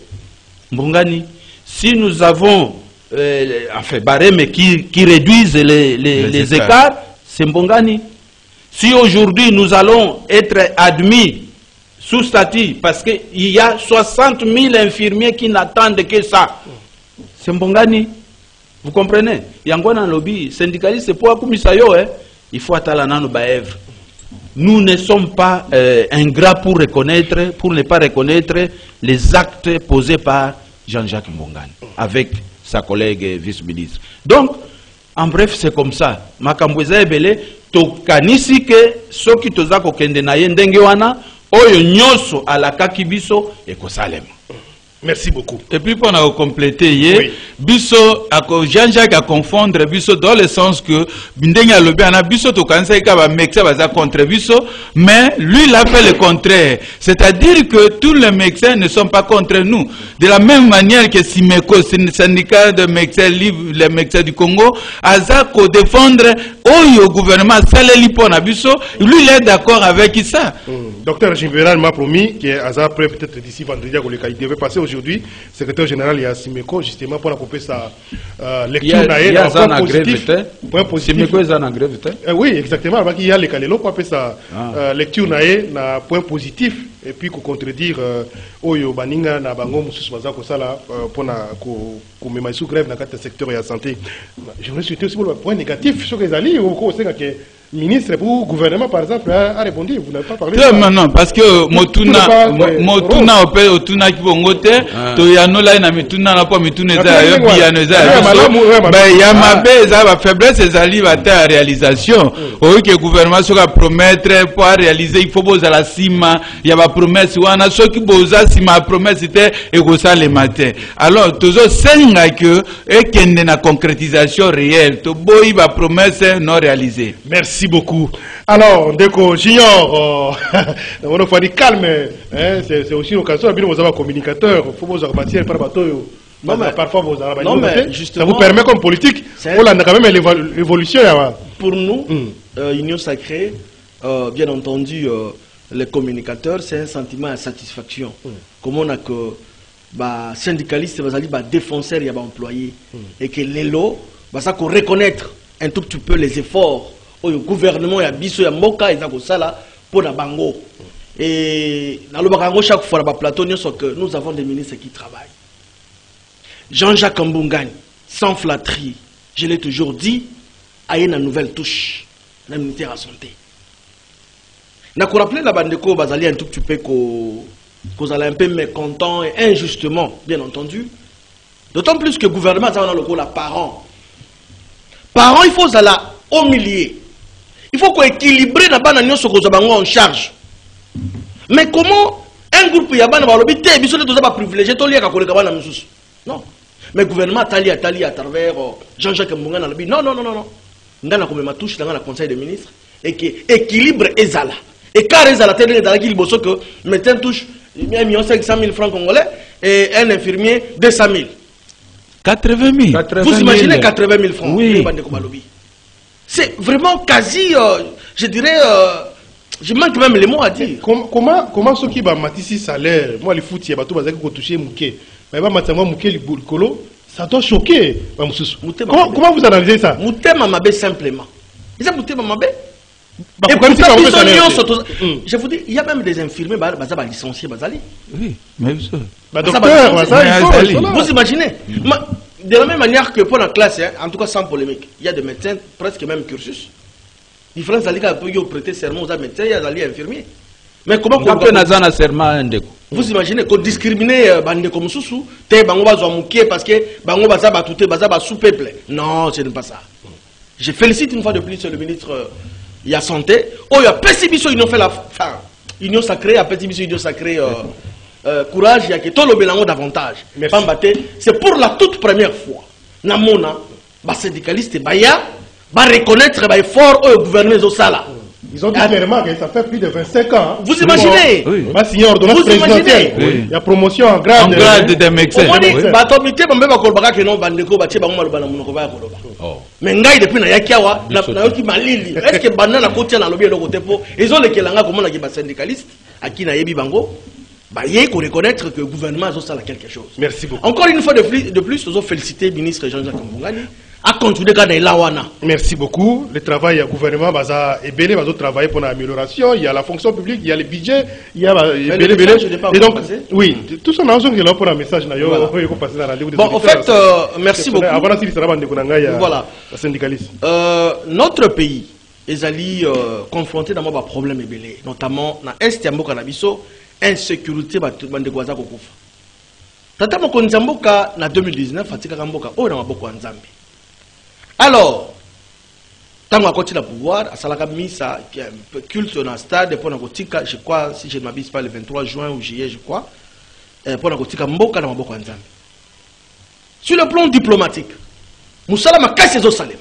Mbongani. Si nous avons barème qui réduisent les écarts, c'est Mbongani. Si aujourd'hui nous allons être admis sous statut, parce qu'il y a 60 000 infirmiers qui n'attendent que ça, c'est Mbongani. Vous comprenez? Yangwana lobby, syndicaliste, c'est pour Akumisayo, il faut attendre nos baèvres. Nous ne sommes pas ingrats pour ne pas reconnaître les actes posés par Jean-Jacques Mbongani avec sa collègue vice-ministre. Donc, en bref, c'est comme ça. Makambweza ebele, tokanisi ke soki toza kokende na ye ndenge wana, oyo nyoso alakaki biso ekosalema. Merci beaucoup. Et puis pour nous compléter, oui. Biso, Jean-Jacques a confondre Biso dans le sens que Bindenya Lobiana Biso to kansa ikaba médecin baza contre Biso, mais lui il a fait le contraire. C'est-à-dire que tous les médecins ne sont pas contre nous. De la même manière que Simeko, le syndicat de médecins libres, les médecins du Congo, Aza ko défendre au gouvernement Saleli Pona Biso, lui il est d'accord avec ça. Docteur Gimberal m'a promis qu'Aza après peut-être d'ici vendredi il devait passer aujourd'hui, secrétaire général il y a Simeko justement pour accompagner sa lecture. Il y a un point positif. Simeko est en grève. Oui, exactement. Il y a les Kalelo pour appeler sa lecture na point positif et puis qu'on contredire Oyo Baninga na Bango Moussous Baza Kosala pour na ko même sous grève dans le secteur de la santé. Je me suis aussi pour le point négatif sur les alliés au cours que ministre ou gouvernement par exemple a répondu, vous n'avez pas parlé. Non, non, parce que Motuna opé Otuna Kibongote, Toyanola na Mituna na po Mituna za yo bianoza. Ba yamabe za ba faiblesse ezali ba ta réalisation. O que gouvernement soka promettre pour réaliser il faut boza la sima, ya ba promesse wana soki boza sima promesse était egosa le matin. Alors tozo senga que ekende na concrétisation réelle, to boyi ba promesse non réalisée. Merci beaucoup. Alors, Ndeko Junior, on faut dire calme, hein, c'est aussi l'occasion, vous avez un communicateur, il faut vous avoir par bateau. Parfois, vous avez ça vous permet comme politique, on a quand même l'évolution. Pour nous, Union Sacrée, bien entendu, les communicateurs, c'est un sentiment de satisfaction. Comme on a que syndicalistes, défenseurs, il y a employés, et que les lots, ça qu'on reconnaître un tout petit peu les efforts. Le gouvernement ya biso ya mboka eza ko sala pour na bango et na lo bakango chaque fois na plateau que nous avons des ministres qui travaillent. Jean-Jacques Mbungani sans flatterie, je l'ai toujours dit, a une nouvelle touche na ministère de la santé. Na ko rappeler la bandeko bazali un tout petit peu ko allez un peu mécontent et injustement bien entendu. D'autant plus que le gouvernement a dans le rôle parents. Parents il faut ça au milieu. Il faut qu'on équilibre la banane sur en charge. Mais comment un groupe ya bana balobité biso de pas privilégié to liaka koleka bana mususu. Non. Mais le gouvernement a tali à travers Jean-Jacques Mbungana na non non non non. Ngana ko ma touche dans le conseil des ministres et que équilibre ezala. Et car ezala télé dans qui bosso que médecin touche 1,5 million francs congolais et un infirmier 200 000. 80 000. Vous imaginez 80 000 francs. Oui. C'est vraiment quasi, je dirais, je manque même les mots à dire. Comment ceux qui ont matissé salaire, moi les foot, il y a tout touché mouké, mais maintenant mouké le colo, ça doit choquer. Comment vous analysez ça? Mouté mamabé simplement. Ils ont mouté mamabé. Et pourtant, je vous dis, il y a même des infirmiers qui sont licenciés. Oui, mais vous imaginez? De la même manière que pour la classe, en tout cas sans polémique, il y a des médecins presque même cursus. Les Français ont prêté serment aux médecins, il y a des infirmiers. Mais comment vous imaginez qu'on discrimine les comme sous parce que bango baza tout baza sous-peuple. Non, ce n'est pas ça. Je félicite une fois de plus le ministre il y a santé. Oh, il y a Pessibiso, ils ont fait la fin. Union sacrée, à Pessibiso, Union sacrée. Courage, il y a que tout le bélango davantage. C'est pour la toute première fois. Namona, les syndicalistes, reconnaître les efforts au gouvernement Sala. Ils ont dit clairement que ça fait plus de 25 ans. Vous imaginez? Vous imaginez? Il y a promotion en grade des médecins. Mais depuis na yakiawa na yoki malili. Est-ce que banana kotia na lobby eloko tepo? Ils ont les kelanga comme on a dit syndicalistes à qui na yebi bango. Il faut reconnaître que le gouvernement a fait quelque chose. Merci beaucoup. Encore une fois de plus, nous avons félicité le ministre Jean-Jacques Mbungani à continuer à faire. Merci beaucoup. Le travail du gouvernement est belé, va travailler pour l'amélioration. Il y a la fonction publique, il y a le budget, il y a belé. Et donc, oui, tout ça, on a pour un message. Bon, en fait, merci beaucoup. Voilà. Notre pays est confronté à un problème belé, notamment dans l'Est de Mboka Nabiso. Insécurité, Tata mokonzi mboka na 2019 atika mboka oyo na maboko ya Nzambe. Alors, tant à côté la pouvoir, à Salaka Missa, culte dans le stade, pour Nakotika, je crois, si je ne m'abuse pas, le 23 juin ou juillet, je crois, pour Nakotika Mboka dans Maboko Nzambe. Sur le plan diplomatique, Moussala m'a cassé les Salem.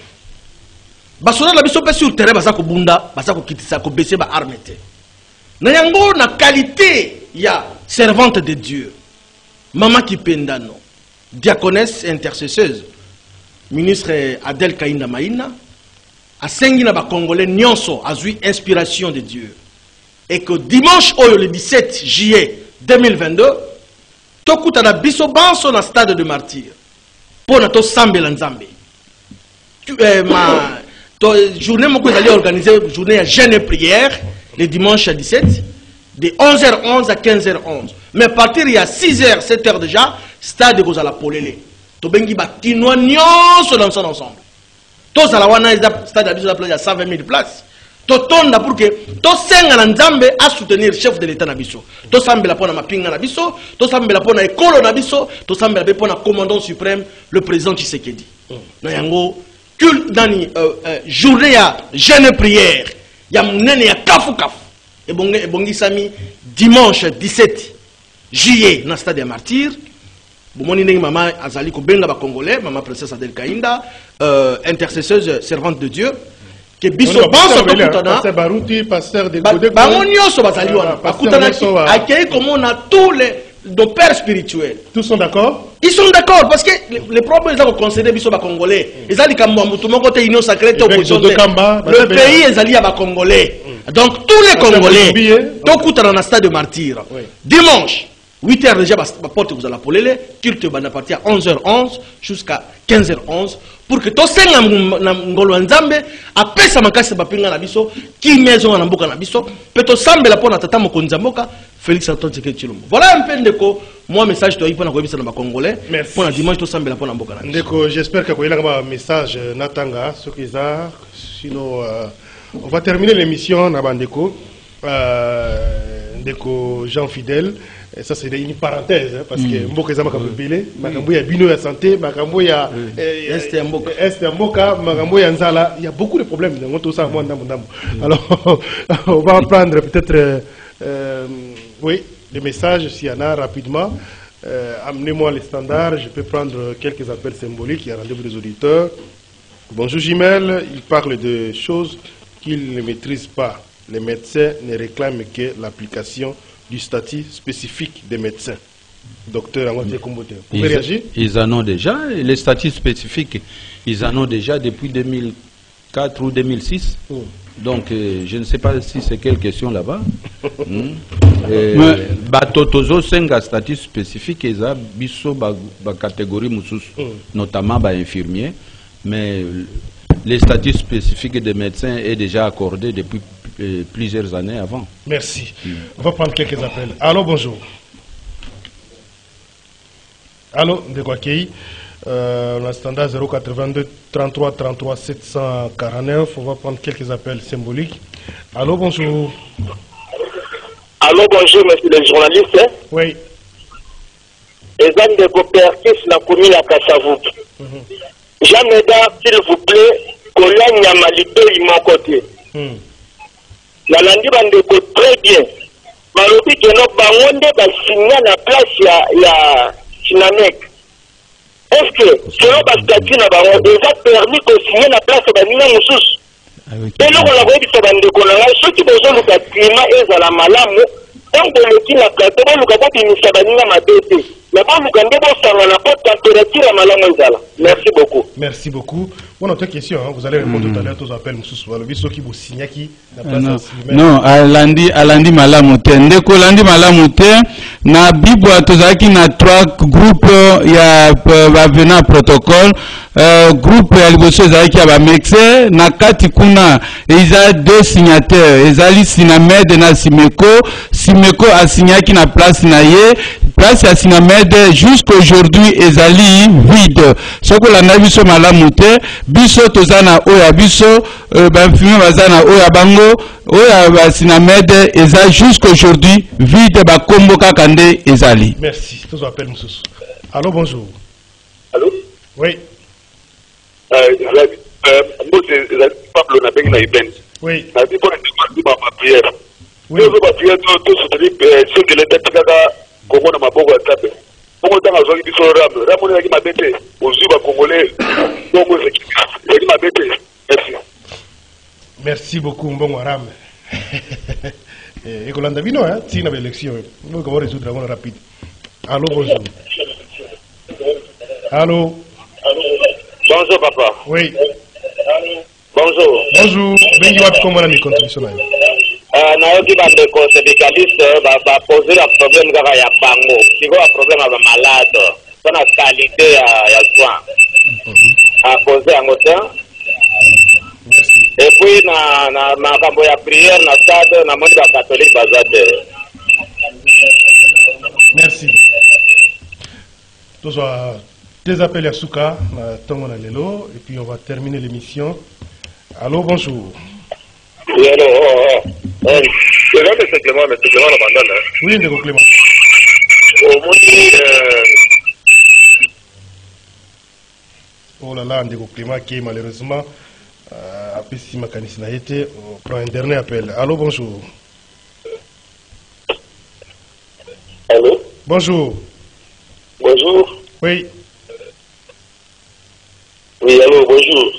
Basola la biso sur le terrain, Basako Bunda, Basako Kitisa, ko baisser ba armete. Nayango na qualité, il y a servante de Dieu, Mama Kipendano, diaconesse intercesseuse, ministre Adel Kainda Maïna, à Sengina ba Congolais Nyonso a eu inspiration de Dieu. Et que dimanche, le 17 juillet 2022, Tokuta na biso banso na stade de martyr. Pour notre sambe l'Anzambe. Ma journée moko allé organiser journée à jeûne et prière le dimanche à 17 de 11h11 à 15h11. Mais à partir il y a 6h, 7h déjà, stade de Gozala Polele. To bengi ba kinoa nyonso dans son ensemble. Tous à la wana stade à la plage à 120 000 places. Totonda pour que to senga na Nzambe à soutenir chef de l'état na biso. To sambela pona mapinga na biso, to sambela pona ekolo na biso, to sambela be pona commandant suprême le président Tshisekedi. Na yango culte dani journée ya jeûne prière, ya munene ya kafu kafu. Et bongi sami dimanche 17 juillet na stade ya martyr. Bomoni ndenge mama azali ko benga ba congolais, mama princesse Adel Kainda, intercesseuse servante de Dieu. Que biso banso kokutana pasteur de Godé bangonyoso bazali wana bakutana accueilli comme on a tous nos pères spirituels. Tous sont d'accord? Ils sont d'accord parce que les problèmes ils ont concédé biso ba congolais. Ils ali kambo mutu moko te union sacrée te opposition. Le pays ils ali ba congolais. Donc tous les congolais tokutana na stade de martyr. Dimanche 8h déjà la porte vous allez polele culte va partir à 11h11 jusqu'à 15h11 pour que tout ça na ngolo Nzambe apesa makasi ba pinga na biso ki maison na mboka na biso pe to sambela pona tata mokonzi mboka Félix Antoine Tshisekedi Tshilombo. Voilà un peu ndeko moi message to yipona ko yebisa na ba congolais pona dimanche to sambela pona mboka na ndeko. J'espère que ko yela ba message natanga ce qu'ils a sinon on va terminer l'émission na bandeko ndeko Jean Fidèle. Et ça c'est une parenthèse hein, parce que mboka za makambo belé makambo ya bino ya santé makambo ya est mboka makambo ya nzala, il y a beaucoup de problèmes dans tout ça moi ndambo. Alors on va en prendre peut-être oui des messages s'il y en a rapidement. Amenez-moi les standards, je peux prendre quelques appels symboliques. Il y a rendez-vous des auditeurs. Bonjour Jimel, il parle de choses qu'il ne maîtrise pas. Les médecins ne réclament que l'application du statut spécifique des médecins. Docteur Angote Kombote, vous pouvez réagir? Ils en ont déjà, les statuts spécifiques, ils en ont déjà depuis 2004 ou 2006. Donc, je ne sais pas si c'est quelle question là-bas. Batotozo senga statut spécifique, ils ont biso ba catégorie moussous, notamment ba infirmiers, mais les statuts spécifiques des médecins est déjà accordé depuis plusieurs années avant. Merci. On va prendre quelques appels. Allô, bonjour. Allô, de Kwakei. On a standard 082 33 33 749. On va prendre quelques appels symboliques. Allô, bonjour. Allô, bonjour, monsieur le journaliste. Oui. Les hommes de coopératifs la commune à Kassavou. Jean Meda, s'il vous plaît, Kola Nyamalito, il m'a côté. La landi bandeko très bien. Balobi keno bangonde ba signa na place ya Sinamek. Est-ce que selon ba statut na bango déjà permis ko signer na place ba nina mususu? Et loko la boyebi sa bandeko na ngai soki bozo luka climat ezala malamu donc le na plateau ba luka tati ni sa ba nina mabete. Mais bon luka ndebo sanga na po température malamu ezala. Merci beaucoup. Merci beaucoup. Bon, autre question, hein, vous allez répondre tout à l'heure aux appels Moussous. Le biso qui vous signe qui non, alandi malamute. Ndeko landi malamute na bibwa tozaki na 3 groupes ya bavena protocole. Groupe ya liboso ezalaki ya bamexe na kati kuna eza 2 signataires ezali Sinamed na Simeko asignaki na place na ye place ya Sinamed jusqu'aujourd'hui ezali vide sokolanda biso malamu te biso tozana oya biso bafimi bazana oya bango oya ba Sinamed eza jusqu'aujourd'hui vide bakombo kaka nde ezali. Merci. Tous appels Moussous. Allô, bonjour. Allô? Oui. Moi, c'est Pablo Nabeng Naïben. Oui. La vie pour ma prière. Oui. Ma prière, tout soutenir ceux qui l'étaient Congo na maboko ya tape. Bongo tanga zoki biso ram. Ramone yaki mabete. Ozu ba Congolais. Bongo yaki mabete. Merci. Merci beaucoup, Mbongo Aram. Et Colanda Bino, hein, si on avait l'élection, nous allons résoudre avant rapide. Allô, bonjour. Allô. Bonjour, papa. Oui. Bonjour. Bonjour. Bengi wapi comment la contribution là? Nayoki bandeko syndicaliste poser la problème kaka ya bango. Siko ya problème ya malade. Sur la qualité ya soin. Poser yango te. Et puis na makambo ya prière na stade na moni ba catholique bazate. Merci. Tous des appels à Souka, Tongo na Lelo, et puis on va terminer l'émission. Allô, bonjour. Oui, allô, c'est là le Clément la bandane. Oui, Ndeko Clément. Oh là là, Ndeko Clément qui malheureusement après si ma canisse n'a été, on prend un dernier appel. Allô, bonjour. Allô? Bonjour. Bonjour. Oui. Oui, allô, bonjour.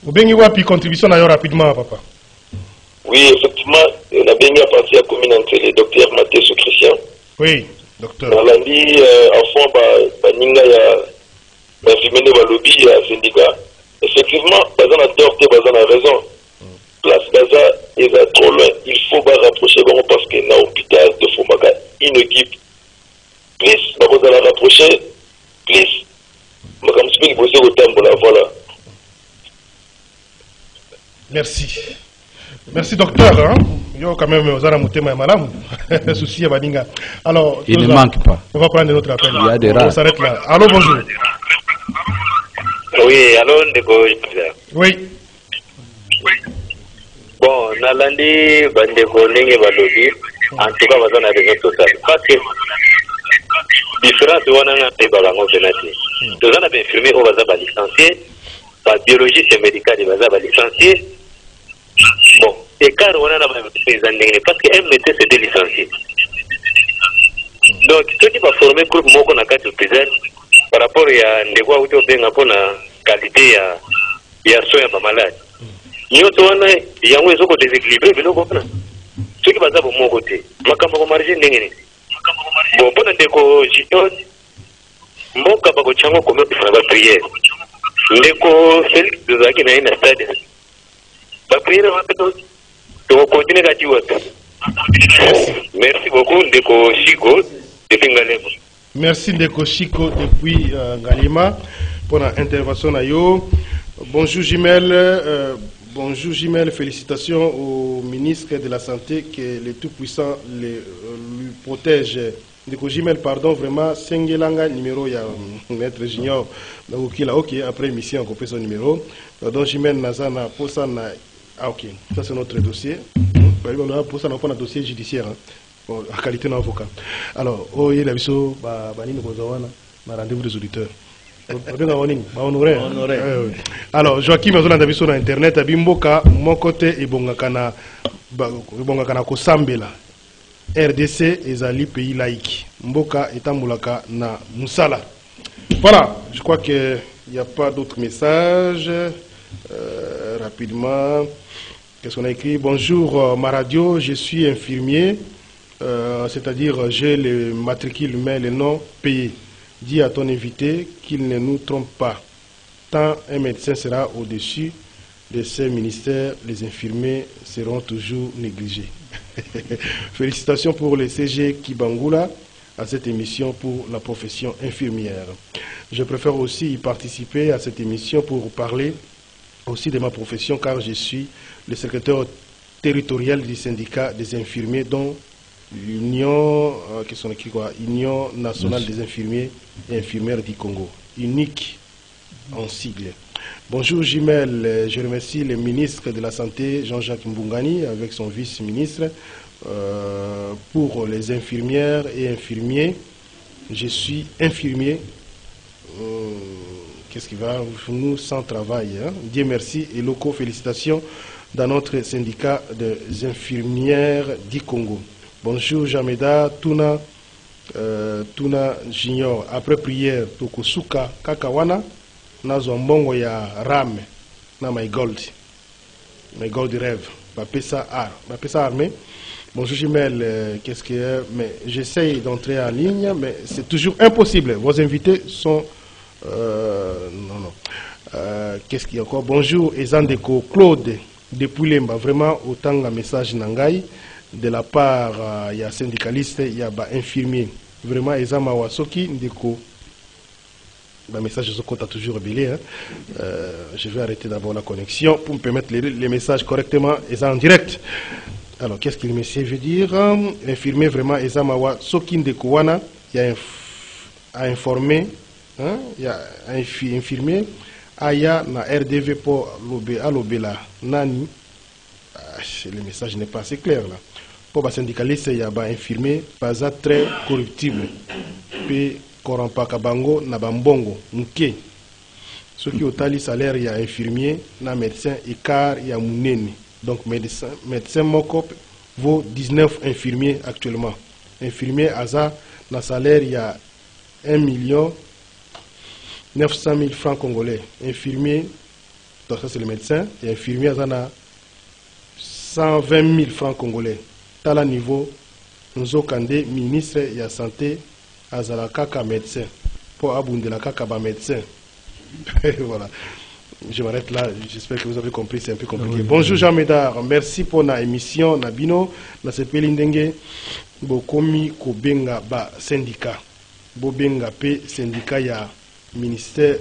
Vous avez une contribution d'ailleurs rapidement, papa. Oui, effectivement, on a bien eu à partir à la commune entre les docteurs Mathieu Christian. Oui, docteur. On a dit, en fond, Ninga, il y a infirmier de lobby, il y a un syndicat. Effectivement, Bazan a tort, Bazan a raison. Place Gaza est trop loin. Il faut rapprocher parce qu'il y a un hôpital de Fombaga, une équipe. Plus, on va la rapprocher. Plus, madame Spik, vous êtes au temps, voilà. Merci. Merci, docteur. Hein? Yo, quand même, aux Aramoutéma et Malam. Souci à Badinga. Alors, il ne manque pas. On va prendre notre appel. Il y a des rats. On s'arrête là. Allô, bonjour. Oui, allô, Ndeko. Oui. Bon, Nalandi, Bandeko, Ninge, Balobi, en tout cas, on a raison totale. Parce que, différence, on a un débat dans le Sénat. Nous avons infirmier, on va licencier. La biologie, c'est médical, on va licencier. Bon, et car on a parce qu'un médecin, c'est des licenciés. Donc, ceux qui vont former le groupe Moko na kati prison, par rapport à Ndeko, où tu as une qualité, il y a soin à malade. Nyoto wana yango ezoko déséquilibré biloko wana soki baza bomo côté makambo ko margin ndenge bon pona ndeko junior mboka bako chango comme ba prière ndeko Félix Zaki na ina stade ba prière wa to continue kati wata. Merci beaucoup ndeko Chico depuis Ngalema. Merci ndeko Chico depuis Ngalema pour l'intervention na yo. Bonjour Jimel. Bonjour Jimel, félicitations au ministre de la Santé que le Tout-Puissant lui protège. Ndeko Jimel, pardon, vraiment, Sengelanga, numéro, il y a maître Junior, donc ok, après émission, on coupe son numéro. Pardon, Jimel, Nazana, Posana, ah ok, ça c'est notre dossier. On a pour ça, on a un dossier judiciaire, hein, bon, en qualité d'avocat. Alors, oh, il y a des choses, rendez-vous des auditeurs. Alors, Joachim Azola David sur internet, Abimboka, mon côté et Bongakana Kosambela. RDC ezali pays laïque. Mboka etambulaka na Moussala. Voilà, je crois qu'il n'y a pas d'autres messages. Rapidement, qu'est-ce qu'on a écrit? Bonjour, ma radio, je suis infirmier, c'est-à-dire j'ai le matricule mais le nom payé. Dis à ton invité qu'il ne nous trompe pas. Tant un médecin sera au-dessus de ces ministères, les infirmiers seront toujours négligés. Félicitations pour le CG Kibangula à cette émission pour la profession infirmière. Je préfère aussi y participer à cette émission pour parler aussi de ma profession car je suis le secrétaire territorial du syndicat des infirmiers dont l'Union Union nationale des infirmiers et infirmières du Congo, unique en sigle. Bonjour Jimel, je remercie le ministre de la Santé Jean-Jacques Mbungani avec son vice-ministre pour les infirmières et infirmiers Je suis infirmier. Qu'est-ce qui va? Nous sans travail. Hein? Dieu merci et locaux, félicitations dans notre syndicat des infirmières du Congo. Bonjour Jameda, Tuna Junior. Après prière, Tokosuka Kakawana, Nazo Mbongo ya Rame, na My Gold rêve, Bapesa Armée. Bonjour Jumel, qu'est-ce qu'il y a? Mais j'essaye d'entrer en ligne, mais c'est toujours impossible. Vos invités sont... qu'est-ce qu'il y a encore? Bonjour Ezandeko Claude depuis Lemba. Vraiment autant de message Nangai de la part il y a syndicaliste, il y a infirmier. Vraiment Ezama Wasoki Ndeko. Le message de Zoko a toujours rebellé. Hein. Je vais arrêter d'abord la connexion pour me permettre les messages correctement et en direct. Alors, qu'est-ce qu'il me veut dire? Infirmier vraiment Ezamawa Sokin de Kouana, il y a informé, hein, il y a infirmier, Aya na RDV pour l'Obela, Nani. Le message n'est pas assez clair là. Pour les syndicalistes, il y a infirmier, pas très corruptible. Puis, Korampa Kabango, Nabambongo, Mouké. Ceux qui ont tali salaire, il y a infirmier, na médecin, écart, il y a Mounene. Donc, médecin Mokop vaut 19 infirmiers actuellement. Infirmier Aza, na salaire, il y a 1 900 000 francs congolais. Infirmier, donc ça c'est le médecin, et infirmier Aza na 120 000 francs congolais. Tala niveau, Nzo Kandé, ministre de la Santé, Azala Kaka médecin. Pour Abundela Kaka médecin. Voilà. Je m'arrête là, j'espère que vous avez compris, c'est un peu compliqué. Oui. Bonjour Jean Médard, merci pour la émission, Nabino, na sepeli ndenge, bokomi kobenga ba syndicat. Bobenga pe syndicat ya ministère,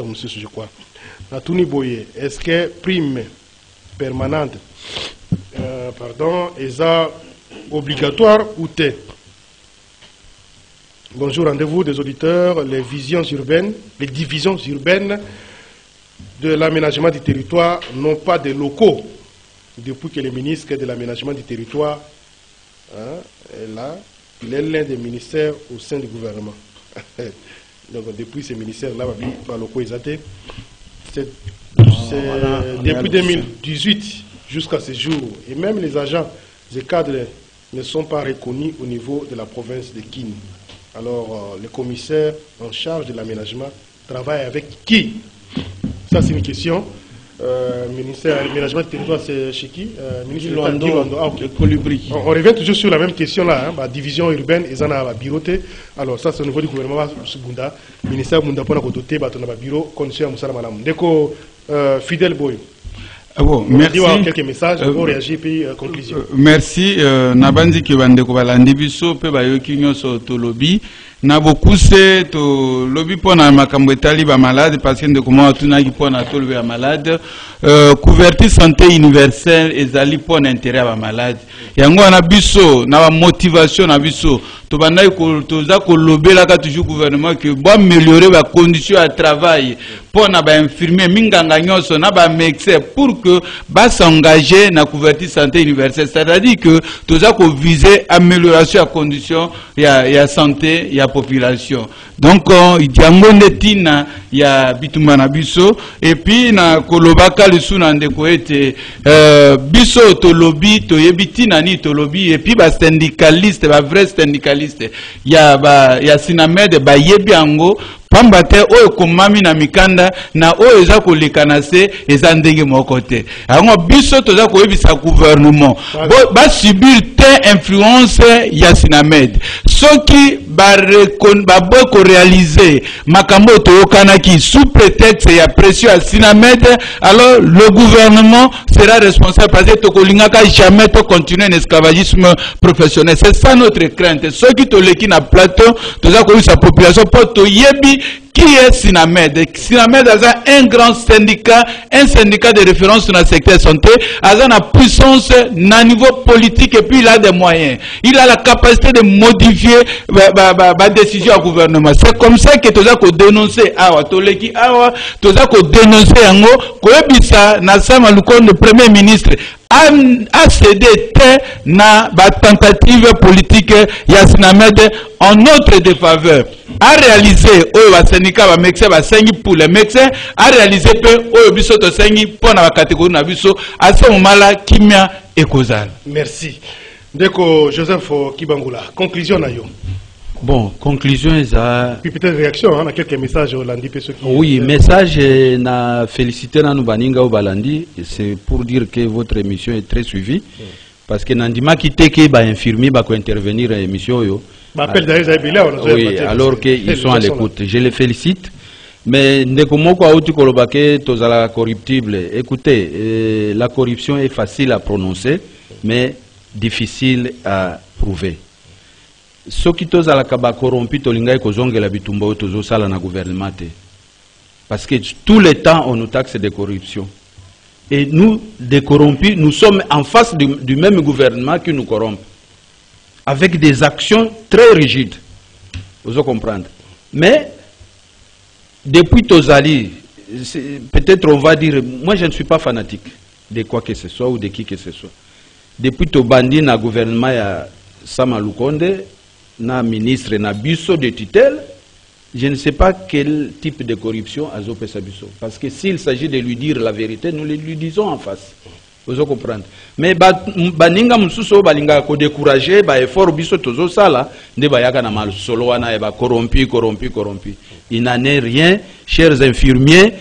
monsieur, je crois. Na Tuni Boye, est-ce que prime permanente, est obligatoire ou t'es? Bonjour, rendez-vous des auditeurs, les divisions urbaines de l'aménagement du territoire n'ont pas de locaux depuis que le ministre de l'aménagement du territoire est là. Il est l'un des ministères au sein du gouvernement. Donc depuis ce ministère-là, par locaux exatés, depuis 2018 jusqu'à ce jour. Et même les agents et cadres ne sont pas reconnus au niveau de la province de Kini. Alors, le commissaire en charge de l'aménagement travaille avec qui? Ça, c'est une question. Ministère de l'aménagement du territoire, c'est chez qui? Ministre de Luando. Ah, ok. On revient toujours sur la même question là. Hein, division urbaine, ils en ont bureauté. Alors, ça, c'est au niveau du gouvernement. Ministère de Munda, pour nous doter, de bureau, condition à Moussala Madame. Deko, Fidel Boy. Bon, merci. Quelques messages pour réagir puis conclusion. Merci. Nabandi ki bande ko balandi biso pe bayoki nyoso to lobby. Na beaucoup c'est to lobby pona makambo etali ba malade parce que ndeko tuna ki pona to lobby ba malade. Couverture santé universelle ezali pona intérêt ba malade. Yango na biso na ba motivation na biso to bandai ko toza ko lobela ka toujours gouvernement que bo améliorer ba conditions à travail pona ba infirmier minganga nyoso na ba médecin pour que ba s'engager na couverture santé universelle, c'est-à-dire que toza ko viser amélioration à conditions ya santé ya population. Donc il y a monetina ya bitumana biso et puis na kolobaka lesuna ndeko ete biso to lobby to yebitina ni to lobby et puis ba syndicaliste ba vrai syndicaliste ya Sinamed ba yebi ango pambate oyo komami na mikanda na oyo eza kolekana se eza ndenge moko te. Yango biso toza koyebisa gouvernement ba subir te influence ya Sinamed. Soki ba boko réaliser makambo toyokana ki sous prétexte ya pression à Sinamed, alors le gouvernement sera responsable parce que tokolingaka jamais to continuer un esclavagisme professionnel. C'est ça notre crainte. Soki toleki na plateau toza koyebisa population pour toyebi qui est Sinamed. Sinamed a un grand syndicat, un syndicat de référence dans le secteur santé, a une puissance na niveau politique et puis il a des moyens. Il a la capacité de modifier la décision du gouvernement. C'est comme ça que tu as dénoncé awa toleki awa, tu as dénoncé ango, ko ebisa na sama lukon le premier ministre a cédé na ba tentative politique ya Sinamed en notre défaveur. A réalisé oyo syndicat ba médecin ba sengi pour les médecins, a réalisé pe oyo biso to sengi pour na ba catégorie na biso à ce moment là kimia ekozala. Merci. Ndeko Joseph Kibangula, conclusion na yo. Bon, conclusion est à... Puis peut-être réaction, on a quelques messages au Landi. Oui, message na félicité na nous baninga au Balandi, c'est pour dire que votre émission est très suivie. Parce que Nandima qui que ba infirmier ba ko intervenir à l'émission yo. Oui, alors qu'ils sont à l'écoute. Je les félicite. Mais ndekomoko auti kolobake tozala corruptible. Écoutez, la corruption est facile à prononcer, mais difficile à prouver. Ce qui tous à la kaba corrompu tolinga ekozonge la bitumba otozo sala na gouvernement parce que tout le temps on nous taxe de corruption et nous des corrompus nous sommes en face du même gouvernement qui nous corrompt avec des actions très rigides, vous comprendre. Mais depuis Tozali, peut-être on va dire, moi je ne suis pas fanatique de quoi que ce soit ou de qui que ce soit. Depuis Tobandi na gouvernement ya Sama Lukonde na ministre na biso de tutelle, je ne sais pas quel type de corruption a Zopé Sabiso. Parce que s'il s'agit de lui dire la vérité, nous le lui disons en face. Vous comprenez. Mais baninga mususo balinga ko décourager ba effort biso tozo sala nde bayaka na mal solo wana e ba corrompu. Il n'en est rien, chers infirmiers,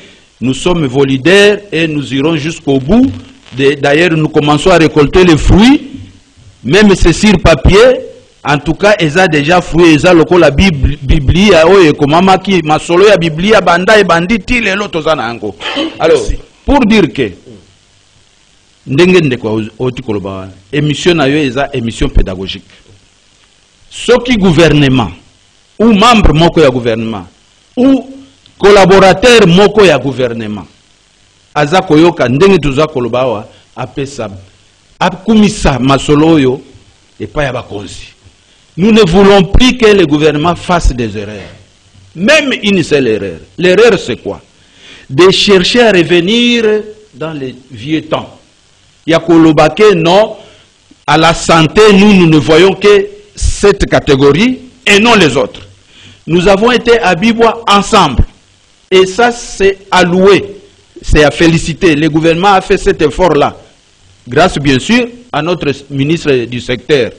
nous sommes volidaires et nous irons jusqu'au bout. D'ailleurs, nous commençons à récolter les fruits, même c'est sur papier. En tout cas, ils ont déjà fruit, ils ont le la Bibli, comment qui masolo ya Bibli, banda et banditi les lotos anango. Alors, pour dire que ndenge quoi otikoloba émission na yo eza émission pédagogique. Ce qui gouvernement ou membre moko ya gouvernement ou collaborateur moko ya gouvernement aza koyoka ndenge tuza koloba wa apesa akumisa masolo yo et pas ya bakonzi. Nous ne voulons plus que le gouvernement fasse des erreurs. Même une seule erreur. L'erreur, c'est quoi? De chercher à revenir dans les vieux temps. Yakolobake, non. À la santé, nous ne voyons que cette catégorie et non les autres. Nous avons été à Bibois ensemble. Et ça, c'est à louer. C'est à féliciter. Le gouvernement a fait cet effort-là. Grâce, bien sûr, à notre ministre du secteur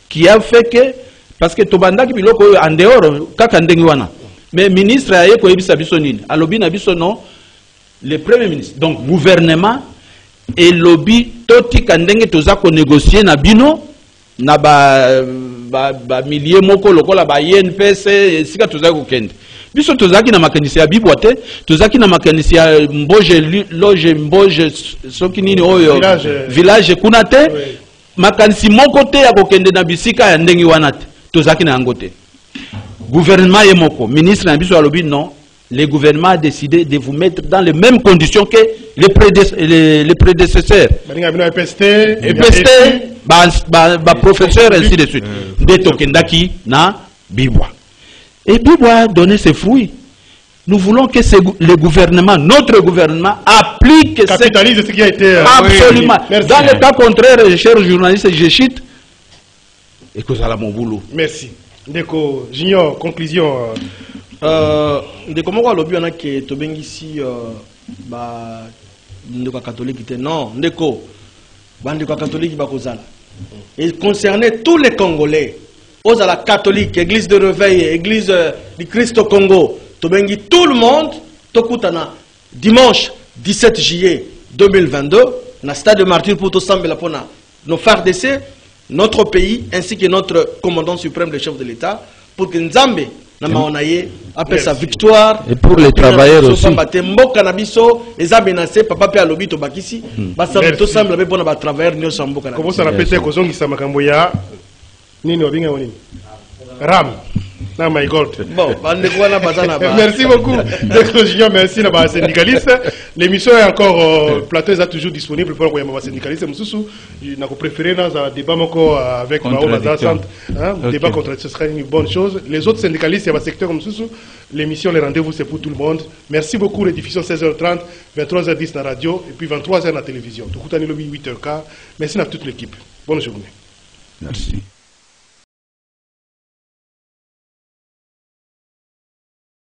qui a fait que parce que Tobanda qui biloko en dehors kakandengi wana mais ministre aye ko yebisa biso nini alobi na biso non le premier ministre donc gouvernement et lobby toti kandenge toza ko négocier na bino na ba milliers moko lokola ba INPC sika toza ko kende biso tozaki na makanisi ya bibwate tozaki na makanisi ya mboje soki nini oyo village kunate makanisi moko te ya kokende na bisika ya ndengi wana te tozaki na yango te gouvernement ye moko ministre na biso alobi non le gouvernement a décidé de vous mettre dans les mêmes conditions que les prédécesseurs EPST ba professeur ainsi de suite de tokendaki na Bibwa et Bibwa a donné ses fruits. Nous voulons que le gouvernement, notre gouvernement, applique capitalise ce qui a été... Absolument. Oui. Dans le cas contraire, chers journalistes, je chute. Et que ça a mon boulot. Merci. Ndeko, Junior, conclusion. Ndeko, moi, lobby, on a que Tobengi ici, Ndeko catholique était non. Ndeko, Ndeko catholique, Bakozala. Et concernait tous les Congolais, aux à la catholique, église de réveil, église du Christ au Congo, Tobengi, tout le monde, Tokutana, dimanche 17 juillet 2022, na stade de martyr pour tout sambela pona, nos frères d'essai, notre pays, ainsi que notre commandant suprême, le chef de l'État, pour que Nzambe, na maonaye, appelle sa victoire. Et pour les travailleurs aussi. Mboka na biso, eza menacé, papa pe alobi to bakisi, basa to sambela be pona ba travailleurs nyo samboka na. Comment ça répète kozongi sa makambo ya nini wabinga woni? Ram. Non, my God. Bon, merci beaucoup d'être junior, merci à syndicaliste. L'émission est encore, le plateau est toujours disponible pour les syndicalistes. Je préféré dans un débat avec un débat contre ce serait une bonne chose. Les autres syndicalistes, il y a un secteur comme ça. L'émission, les rendez-vous, c'est pour tout le monde. Merci beaucoup, les diffusions 16h30, 23h10 dans la radio et puis 23h dans la télévision. Tout le 8h15. Merci à toute l'équipe. Bonne journée. Merci.